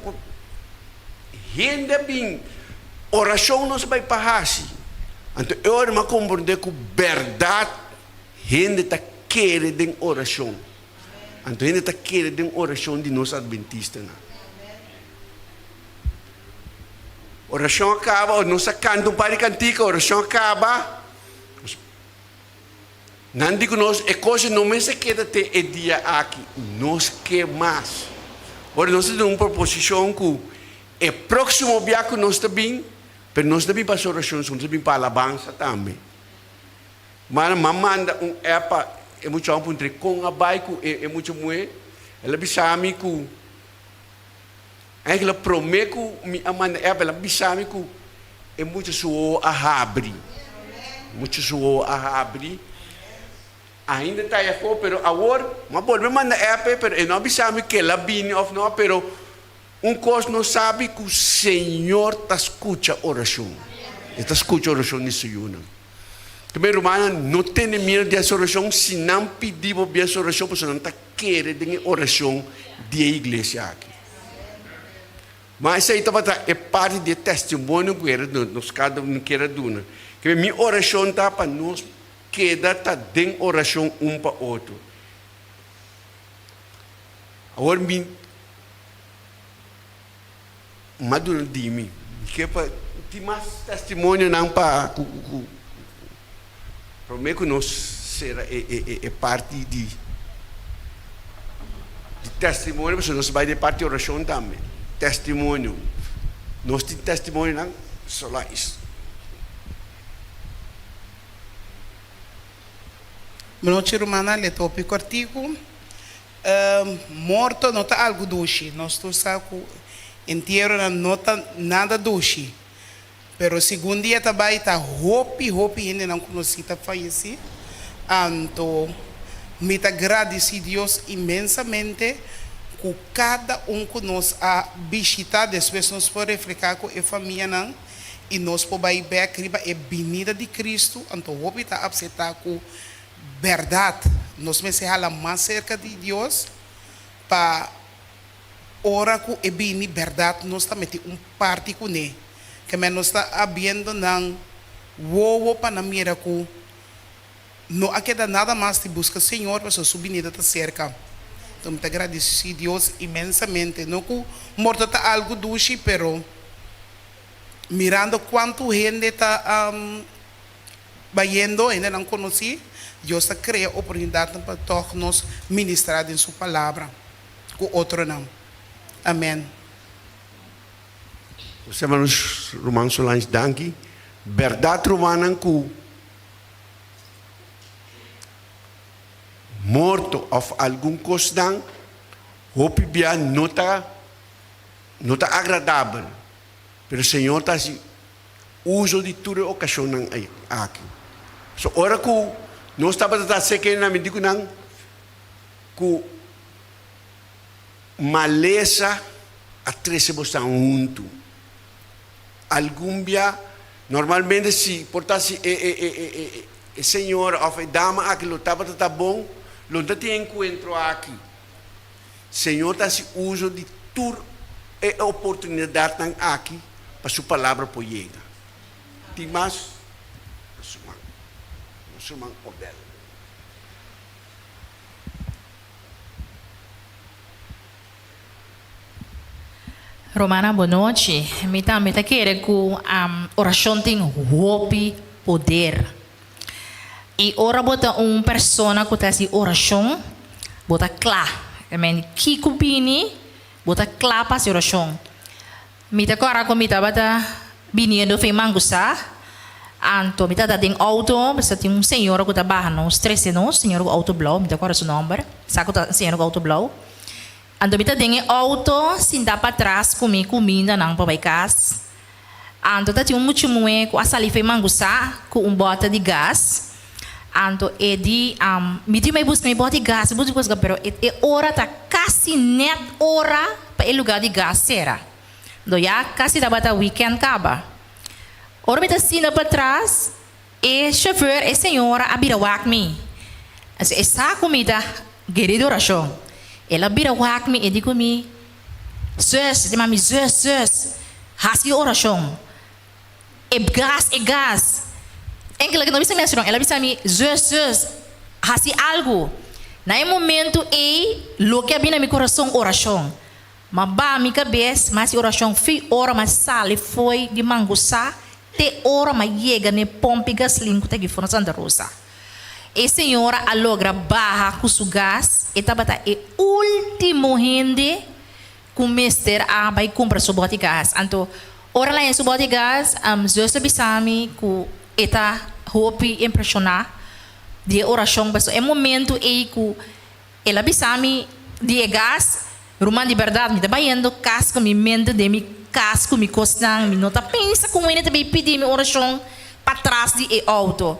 gente bem, oração não se vai parar. Então eu me compreendo que verdade, gente tá querendo oração. Então gente tá querendo oração de nós adventistas. Oração acaba, nós canto para cantica, oração acaba. Não digo nós, é coisa não me se queda até o dia aqui, nós quer mais. Ora, nós temos uma proposição que é próximo dia que nós também, mas nós também para oração, nós também para alabança também. Mas manda app, é muito ampo entre com a bike, é muito muito, ela bisami que ela promete que a manda app, ela bisami que é muito suo a abrir, muito suo a abrir. Ainda está aí, pero agora, mas pode me mandar app, pero não sabe que ela vem ou não, pero coisa não sabe que o Senhor está escuta oração. Está escuta oração nesse ano. Também, irmã, não tem medo de oração, se não pedir para essa oração, porque não está querendo oração da igreja aqui. Mas isso aí é parte do testemunho que nós cada um quer dar. Que minha oração está para nós queda tá dentro oração para outro. Agora me maduro de mim, que para ter mais testemunho não para prometo que nós será é parte de testemunho, mas nós vai de parte de oração também. Testemunho, nós temos testemunho não só lá isso. Boa noite, Romana. Le tópico artigo. Morto não está algo doce. Nós estamos com inteiro não está nada doce. Pero segundo dia também está hope ainda não conheci está falecido. Então, me agradeci a Deus imensamente com cada que nós a visitar, depois nós podemos refletir com a família não e nós podemos ver a venida de Cristo. Então, hope está aceitar com verdade, nós me sejamos mais cerca de Deus para ora que é bem verdade, nós também temos parte com ele, que nós está havendo não uou para na mira que não há que dar nada mais de busca Senhor para sua subida está cerca. Então me agradeço a Deus imensamente, não que morto está algo doce, pero mirando quanto gente está vendo ainda não conheci. Deus cria oportunidade para todos nós ministrar em sua palavra com outro não. Amém. Os irmãos Romanos Solange Danki, verdade romana que morto of algum coisa hope bia não está agradável, mas o Senhor está uso de toda ocasião aqui. So ora que Nós estamos a sequer na medida que com maleza a três estão juntos. Algum dia, normalmente, se portasse o senhor ou a dama aquilo estava tá bom, não tem encontro aqui. Senhor está se uso de toda a oportunidade aqui para sua palavra por chegar. Tem mais? Muçulmano Odel. Romana, boa noite. Me também tá querendo que a oração tem roupa poder. E ora bota persona que tá assim oração, bota clá. I mean, que cupini, bota clá para oração. Me tá agora como me tá bota vindo foi mangusa. Anto me tá dando auto, mas tem senhor que tá barrando, stress não, senhor com auto blow, me tá agora seu nome, saco tá senhor com auto blow. Ando mita dengue auto sinda para trás comi comida nang pabaikas. Ando tá tinha muito moe com a salifa mangusa com bota de gás. Ando edi miti mai busca mai bota de gás, busca pero hora tá quase net hora para el lugar de gás será. Do ya quase da bata weekend acaba. Ora mita sinda para trás e chauffeur e senhora abirawak mi. Essa comida querido oração. Ela vira wak me e digo me, zus, de mami zus, hasi oração, e gas. Enquanto que não bisa mencionar, ela bisa me zus, hasi algo. Na momento lo que abina mi coração oração, mas ba mi cabeça, mas oração fi ora mas sale foi de mangusa, te ora mas chega ne pompe gasolina que te foi na Santa Rosa. E senhora alogra barra com o gás e tabata e último rende com mester a vai comprar seu bote gás. Então, ora lá em seu bote gás, Jesus bisami com eta hope impressionar de oração, mas é momento e com ela bisami de gás, rumah de verdade, me tá baiando casco me mente de me casco me costang, me nota pensa como ele também pedir me oração para trás de auto.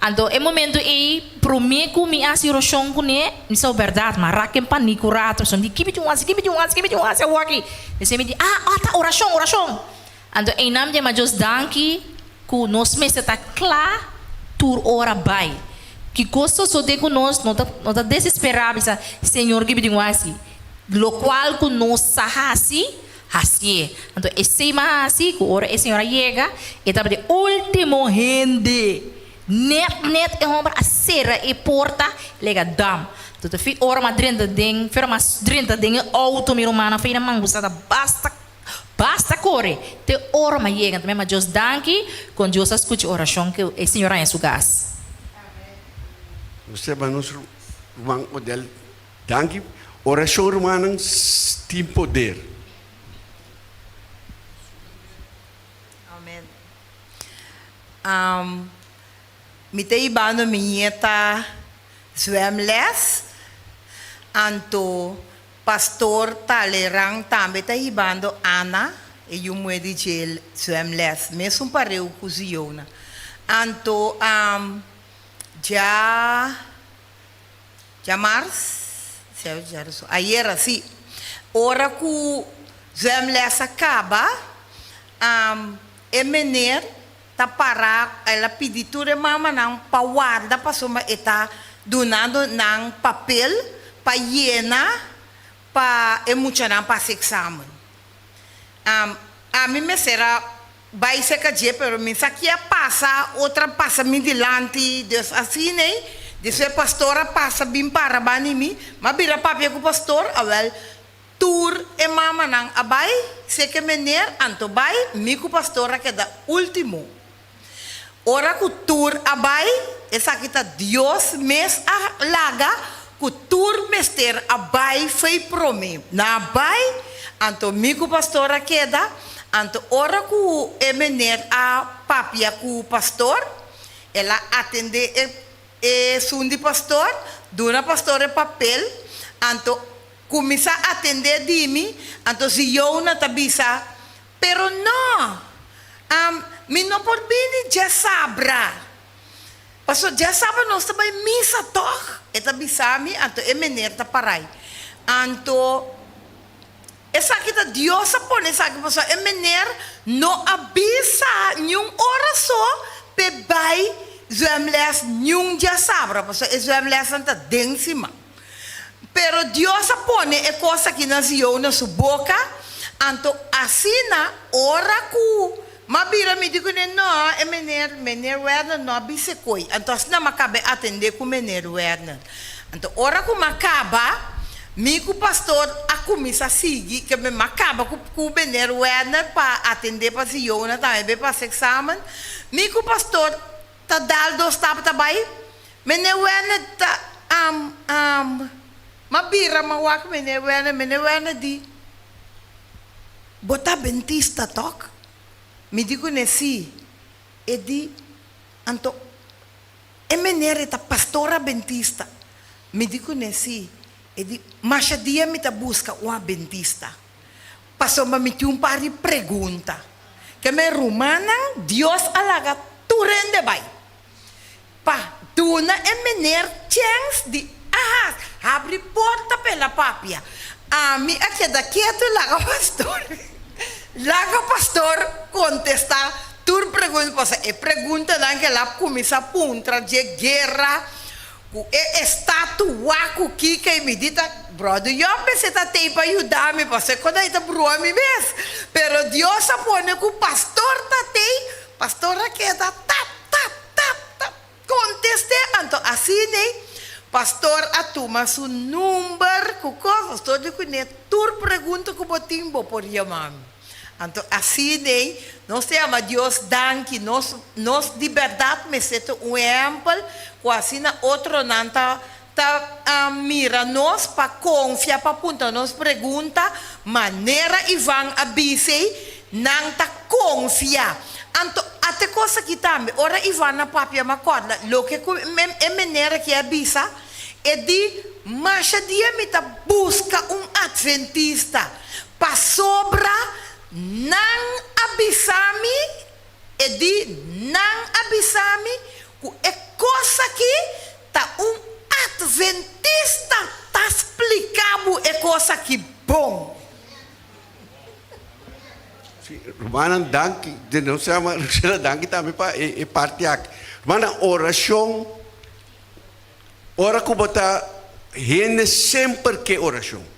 Então, é momento e prometo me assiração com ele, isso é verdade, mas raquem panico rato, só de que me um eu aqui, você me diz, tá oração. Então, em nome de Deus, danke, que nós mesmos está claro, tur ora vai, que costa só de conosco, não tá desesperado, Senhor, que me diga assim, lo qual que nós sahasi, assim. Então, esse mais assim, que ora a senhora chega, e tá de último rende. Net é uma cera e porta lega dam. Tudo fi ora ma 30 ding, fer ma 30 ding auto mi romana feina mangusada basta corre. Te ora ma chega também ma Deus danke com Deus escute oração que a senhora em sugas. Você vai nos Romano Odel, danke. Oração romana tem poder. Amen. Mita ibano minheta zwemles, anto pastor talerang tambe ta ibando Ana e yung mwede gel zwemles. Mesmo pareu kuziona. Anto ayer assim, ora ku zwemles acaba, emener ta para ela peditura mama nang pawarda pa suma eta donando nang papel pa llena pa emuchanan pa se examen. A mim me será vai ser que pero me saquia passa outra passa me dilante Deus assim né desse pastora passa bem para banimi mas bira papel com pastor awel tur e mama nang abai se que mener anto bai mico pastora que da último. Ora kutur abai, essa kita Dios mes laga, kutur mester abai foi prome. Na abai, anto mico pastora queda, anto ora ku emener a papia ku pastor, ela atende e sundi pastor, duna pastor e papel, anto começa a atender dimi, anto si eu na tabisa, pero no, mi no por bini já sabra. Pastor, já sabe, nós também missa toch? Eta bisami, anto é menor ta parai. Anto, essa aqui da Deus pone, essa aqui, pastor, é menor, não abisa nenhum hora só, pebai, zwemles, nenhum já sabe, pastor, é zwemles anta densima. Pero Deus pone é coisa que nasceu na sua boca, anto assina, ora cu. Mabira me digo não, é menor Werner não abise coi. Então assim não acabe atender com menor Werner. Então ora como acaba, me com o pastor a comissa sigue que me acaba com o menor Werner para atender para se eu na também para esse exame. Me com o pastor tá dal dos tapa também. Menor Werner tá Mabira mawak menor Werner di. Bota bentista toc. Me digo nesse, e di, anto, é menere ta pastora bentista. Me digo nesse, e di, mas dia me ta busca uma bentista. Passou me um par de pergunta. Que me rumana, Deus alaga tu rende vai. Pa, tu na é menere chance de, abre porta pela papia. A mim, aqui daqui tu laga pastor. Laga pastor contesta tur pergunta passa e pergunta dan que lá começa a puntra de guerra o estatu waku que me dita brother eu pensei tá tem para ajudar me passa quando aí tá broa me vez pero Deus apone que o pastor tá tem pastor que tá tap conteste então assim né pastor atuma su número com pastor de que tur pergunta que botimbo por chamar. Então, assim, né? Nós temos Deus danke, nós de verdade me sete exemplo, com assim na outro não tá mira nós para confiar para punta nós pergunta maneira e vão abisei não tá confiar. Então, até coisa que também, ora Ivana papia me acorda, lo que é maneira que abisa é de mas dia me tá busca adventista para sobra não abisami e di não abisami é coisa que tá adventista tá explicando é coisa que bom. Romana dank, de não se chama dank também para parte aqui. Romana oração, ora que bota rende sempre que oração.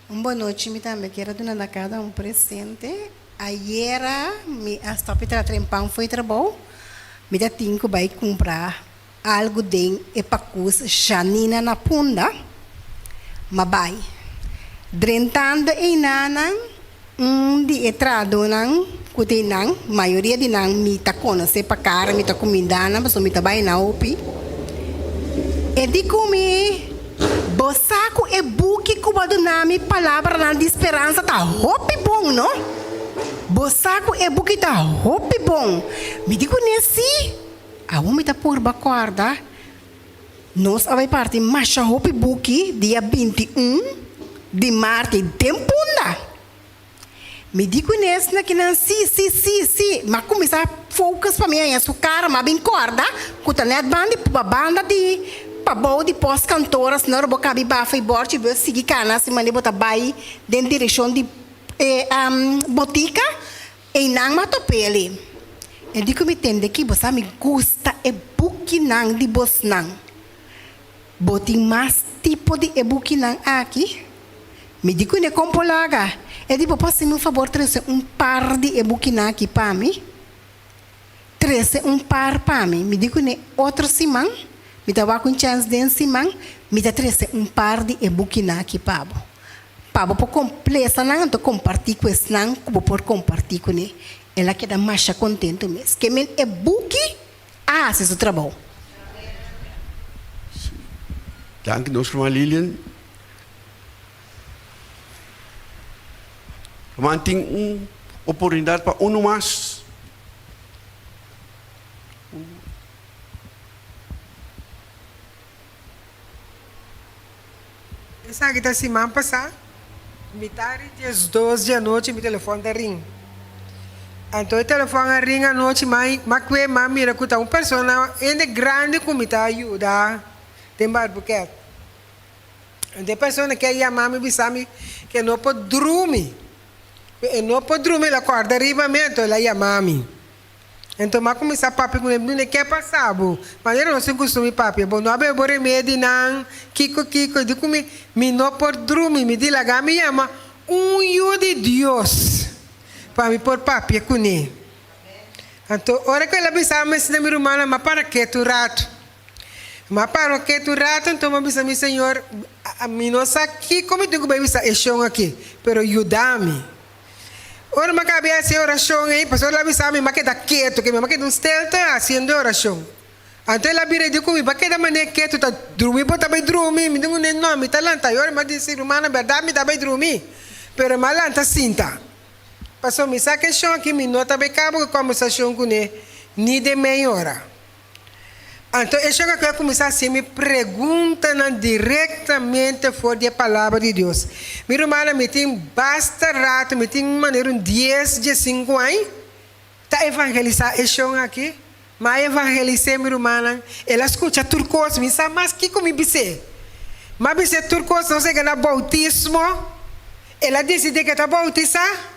Boa noite, me também quero dar cada presente. Ayer, a stop tra trempão foi trabalho. Me dá tinco vai comprar algo de epacus janina na punda. Mabai. Drentando em nanan, de entrado nan, kutinang, maioria de nan me tá conhece para cara, me tá comida, mas me tá vai na opi. E de comer Bosaco e buki cubado nami palavra de esperança tá hopi bom, não? Bosaco e buki tá hopi bom. Me digo nesse, a homem tá por bacorda. Nós vai partir marcha hopi buki dia 21 de março tempunda. Me digo nesse na que não sim, mas começar a focus para mim aí a cara, mas bem corda, com a banda de para de pós-cantoras, não vou caber bafa e borte, vou seguir cana, se mane botar bai dentro da direção de botica e não matopele. Eu digo me entende que você me gusta e buquinang de bosnang. Botem mais tipo de buquinang aqui. Me digo ne compolaga. Eu digo posso me favor trazer par de buquinang aqui para mim. Trazer par para mim. Me digo ne outro simão. Me dá com chance de ensinar, me dá par de e-book aqui pabo. Pabo por completo, não tô compartilhar com esse não, como por compartilhar com ele. Ela queda mais contente mesmo. Que men e-book, se o trabalho. Dank, nós com a Lilian. Mas tem oportunidade para mais. Essa aqui está semana passada, metade das 12 da noite, meu telefone está ring. Então o telefone ringa à noite, mas que mira que tá uma pessoa ainda grande como está ajuda, tem barbuquete. Tem pessoa que ia mami bisami que não pode dormir, não pode dormir, ela acorda arribamento, ela ia mami. Então mas começar papi com ele, não quer passar, bo. Mas eu não sei costume papi, bo não abre remédio não, kiko, de comer, me não pode dormir, me diz lá, me chama unho de Deus. Para me pôr papi com ele. Então, hora que ela pensava, mas na minha irmã, mas para que tu rato? Mas para que tu rato, então, mas meu senhor, a mim não sabe aqui, como eu tenho que pensar, é chão aqui, pero ajuda-me. Ora, mas cabe essa oração aí, pastor, ela pensava, mas que está quieto, que mas que não está fazendo oração. Então, ela vira de comigo, mas que da maneira que tu está dormindo, mas também dormir, me deu um nome, está lá, ora, mas disse, irmã, na verdade, me também dormir, pero mas lá está cinta. Pastor, me sabe que chão aqui, me nota bem cabo que conversação com ele, nem de meia hora. Então, eu chego aqui a começar assim, me pergunta diretamente fora da palavra de Deus. Minha irmã, me tem basta rato, me tem maneira 10, 15 anos, está evangelizar esse chão aqui, mas evangelizar minha irmã, ela escuta turcos, me sabe, mas que comigo você? Mas você turcos, não sei que é bautismo, ela decide que está bautizar.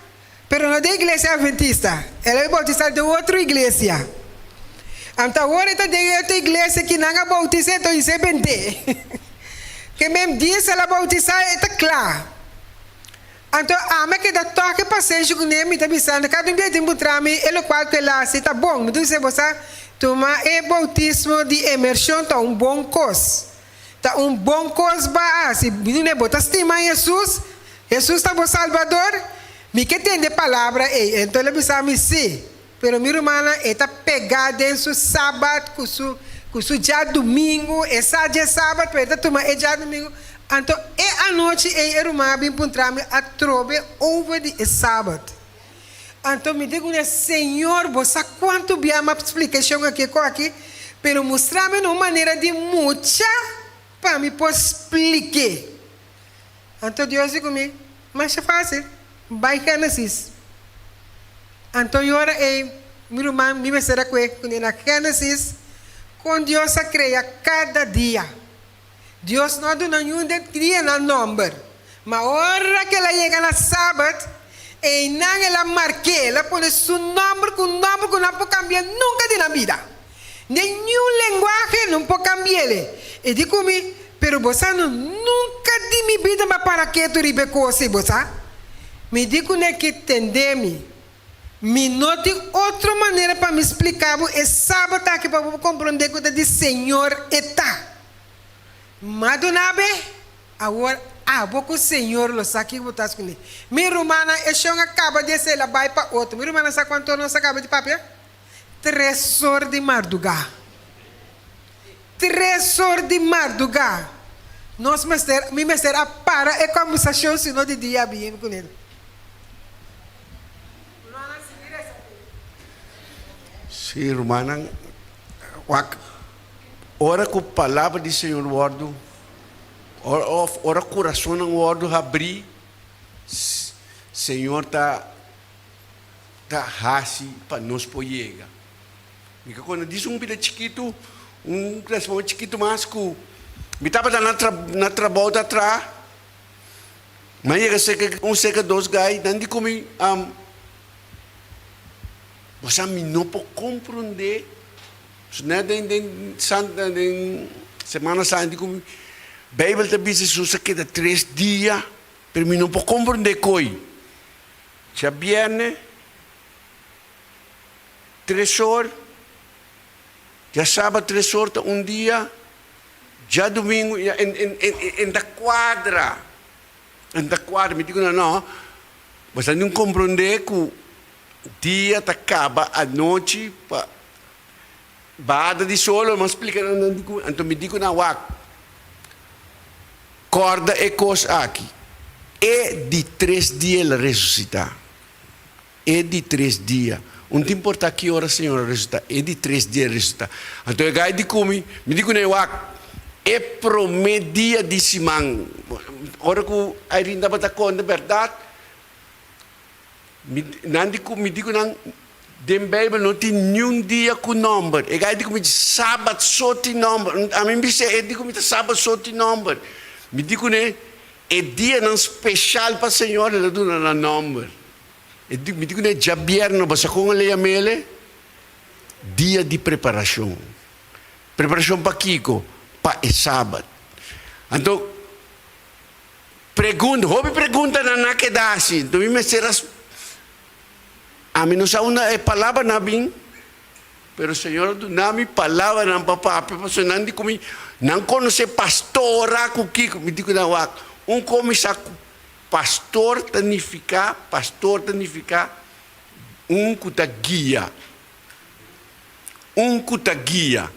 Pero não da igreja adventista, ela é bautizada de outra igreja. Então, agora está de outra igreja que não é bautizada, então isso é bente. Que mesmo diz ela bautizada, está claro. Então, a mãe que dá toque para ser com ele, está pensando, cada dia tem para mim, ele qual que lá, se está bom, me diz você, toma é bautismo de imersão, está bom coisa. Está bom coisa, se não é botar estima em Jesus, Jesus está bom Salvador. Me que tem de palavra, então ele pensava sim, pero minha irmã está pegada em seu sábado, com seu dia domingo, essa dia sábado, para tomar é dia domingo, então é a noite a irmã vem encontrar-me a trove over de sábado. Então me digo, Senhor, você quanto bem uma explicação aqui, pero mostrar-me uma maneira de muita para me poder explicar. Então Deus diz comigo, mas é fácil. Vai Gênesis. Então, agora, minha irmã, me será que na Gênesis, quando Deus cria cada dia, Deus não dá nenhum dia no número. Mas a hora que ela chega no sábado, ela marca, ela põe seu número, que não pode cambiar nunca na vida. Nenhum linguagem não pode cambiar. E digo-me, pero você nunca de minha vida, mas para que tu ribe coisa, você? Me digo que entender-me, me não tem outra maneira para me explicar, é sábado aqui para compreender que eu digo, Senhor, está. Mas do nada, agora, vou com o Senhor, lo sabe que botar com ele. Minha irmã, a chão acaba de ser, ela vai para outro. Minha irmã, sabe quanto nós acaba de papel? 3 horas de madrugada. 3 horas de madrugada. Nós, me mestre, para a conversação, se não de dia, bem com ele. Sim, irmã, ora que a palavra do Senhor guardo, ora que o coração não guardo abrir, Senhor tá assim para nós poder chegar. E quando diz filho chiquito, criança chiquito mais que me estava na trabalho atrás, mas chega seca 2 gás, não de comer você não pode compreender. Né, semana santa, como a Bíblia diz, Jesus que dá 3 dias, mas não pode compreender coisa. Já viernes, 3 horas, já sábado 3 horas, dia, já domingo, em da quadra, me digo, não, você não compreender que o dia acaba a noite, bada de solo, mas explica, então me digo na wak, corda e coisa aqui, é de 3 dias ela ressuscitar, é de 3 dias, não te importa que hora a senhora ressuscitar, é de 3 dias ressuscitar, então eu gai de comer, me digo na wak, é promedia de semana, hora que a Irina estava conta, verdade, me digo nang den Bijbel não tem nenhum dia com número. E aí digo me sábado só tem número. A mim me diz digo me sábado só tem número. Me digo né é dia não especial para Senhor ela dá na número. E me digo né já vierno basta com ele amele dia de preparação. Preparação para Kiko, para o sábado. Então pergunta na que dá assim. Tu me serás a mim não sabe uma palavra na bem, pero Senhor do nome palavra na papá, porque não digo me não conhece pastor com Kiko, me digo não começar pastor tanificar, que guia.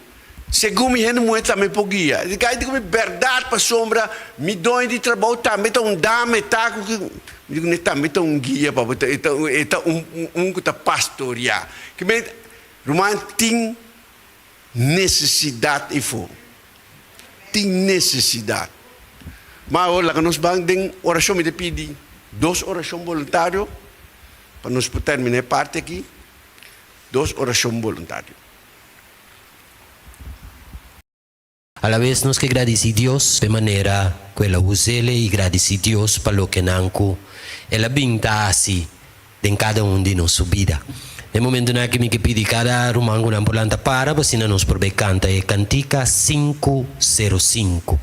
Segundo me rende muito também por guia. Digo me verdade para sombra, me dói de trabalho também então dá-me tá me digo também então guia para que tá pastorear. Que me Romano tem necessidade e for. Tem necessidade. Mas olha que nós vamos ter oração me pedir 2 orações voluntárias para nós terminar parte aqui. 2 orações voluntárias. A la vez nos que agradeci Dios de manera que la usele y agradeci Dios para lo que nanco ela binta así en cada uno de nuestra vida. De momento na que me pidi cada romango na polanta para, pues na nos probe canta e cantica 505.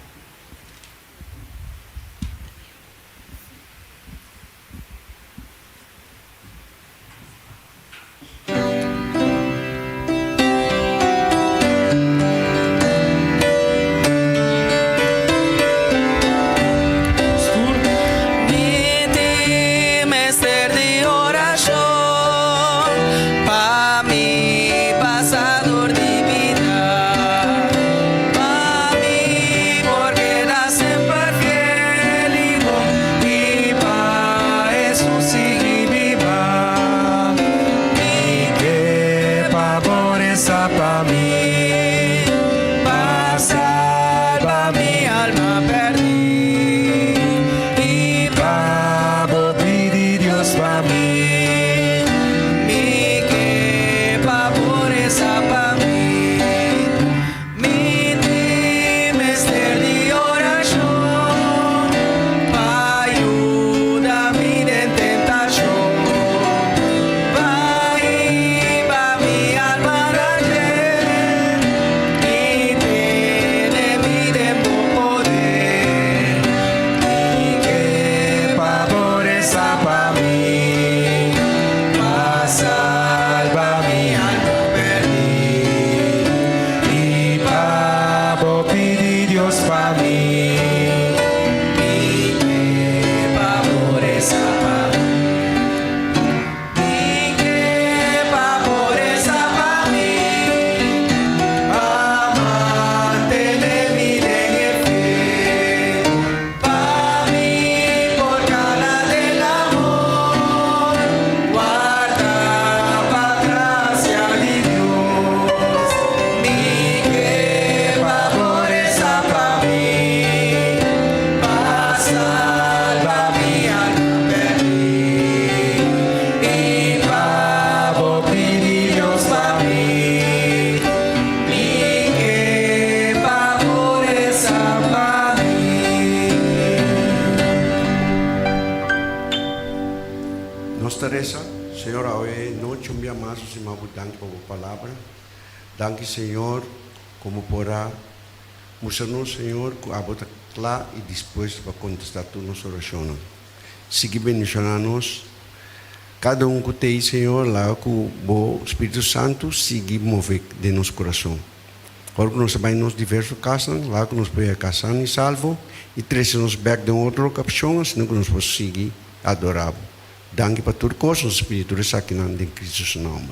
Teresa, Senhora, hoje noite um dia mais se me danke por a palavra. Danke, Senhor, como porá mostrar-nos, Senhor, que a bota clara e disposto para contestar todas as nossas orações. Siga bendicionando-nos. Cada um que tem, Senhor, lá que o Espírito Santo siga mover de nosso coração. Agora que nós vamos nos diversos casos, lá que nós podemos casar e salvo, e trazer-nos back de outra capção, senão que nós possamos seguir adorar. Danke para tudo, coisas, Espírito, aqui em Cristo, seu nome.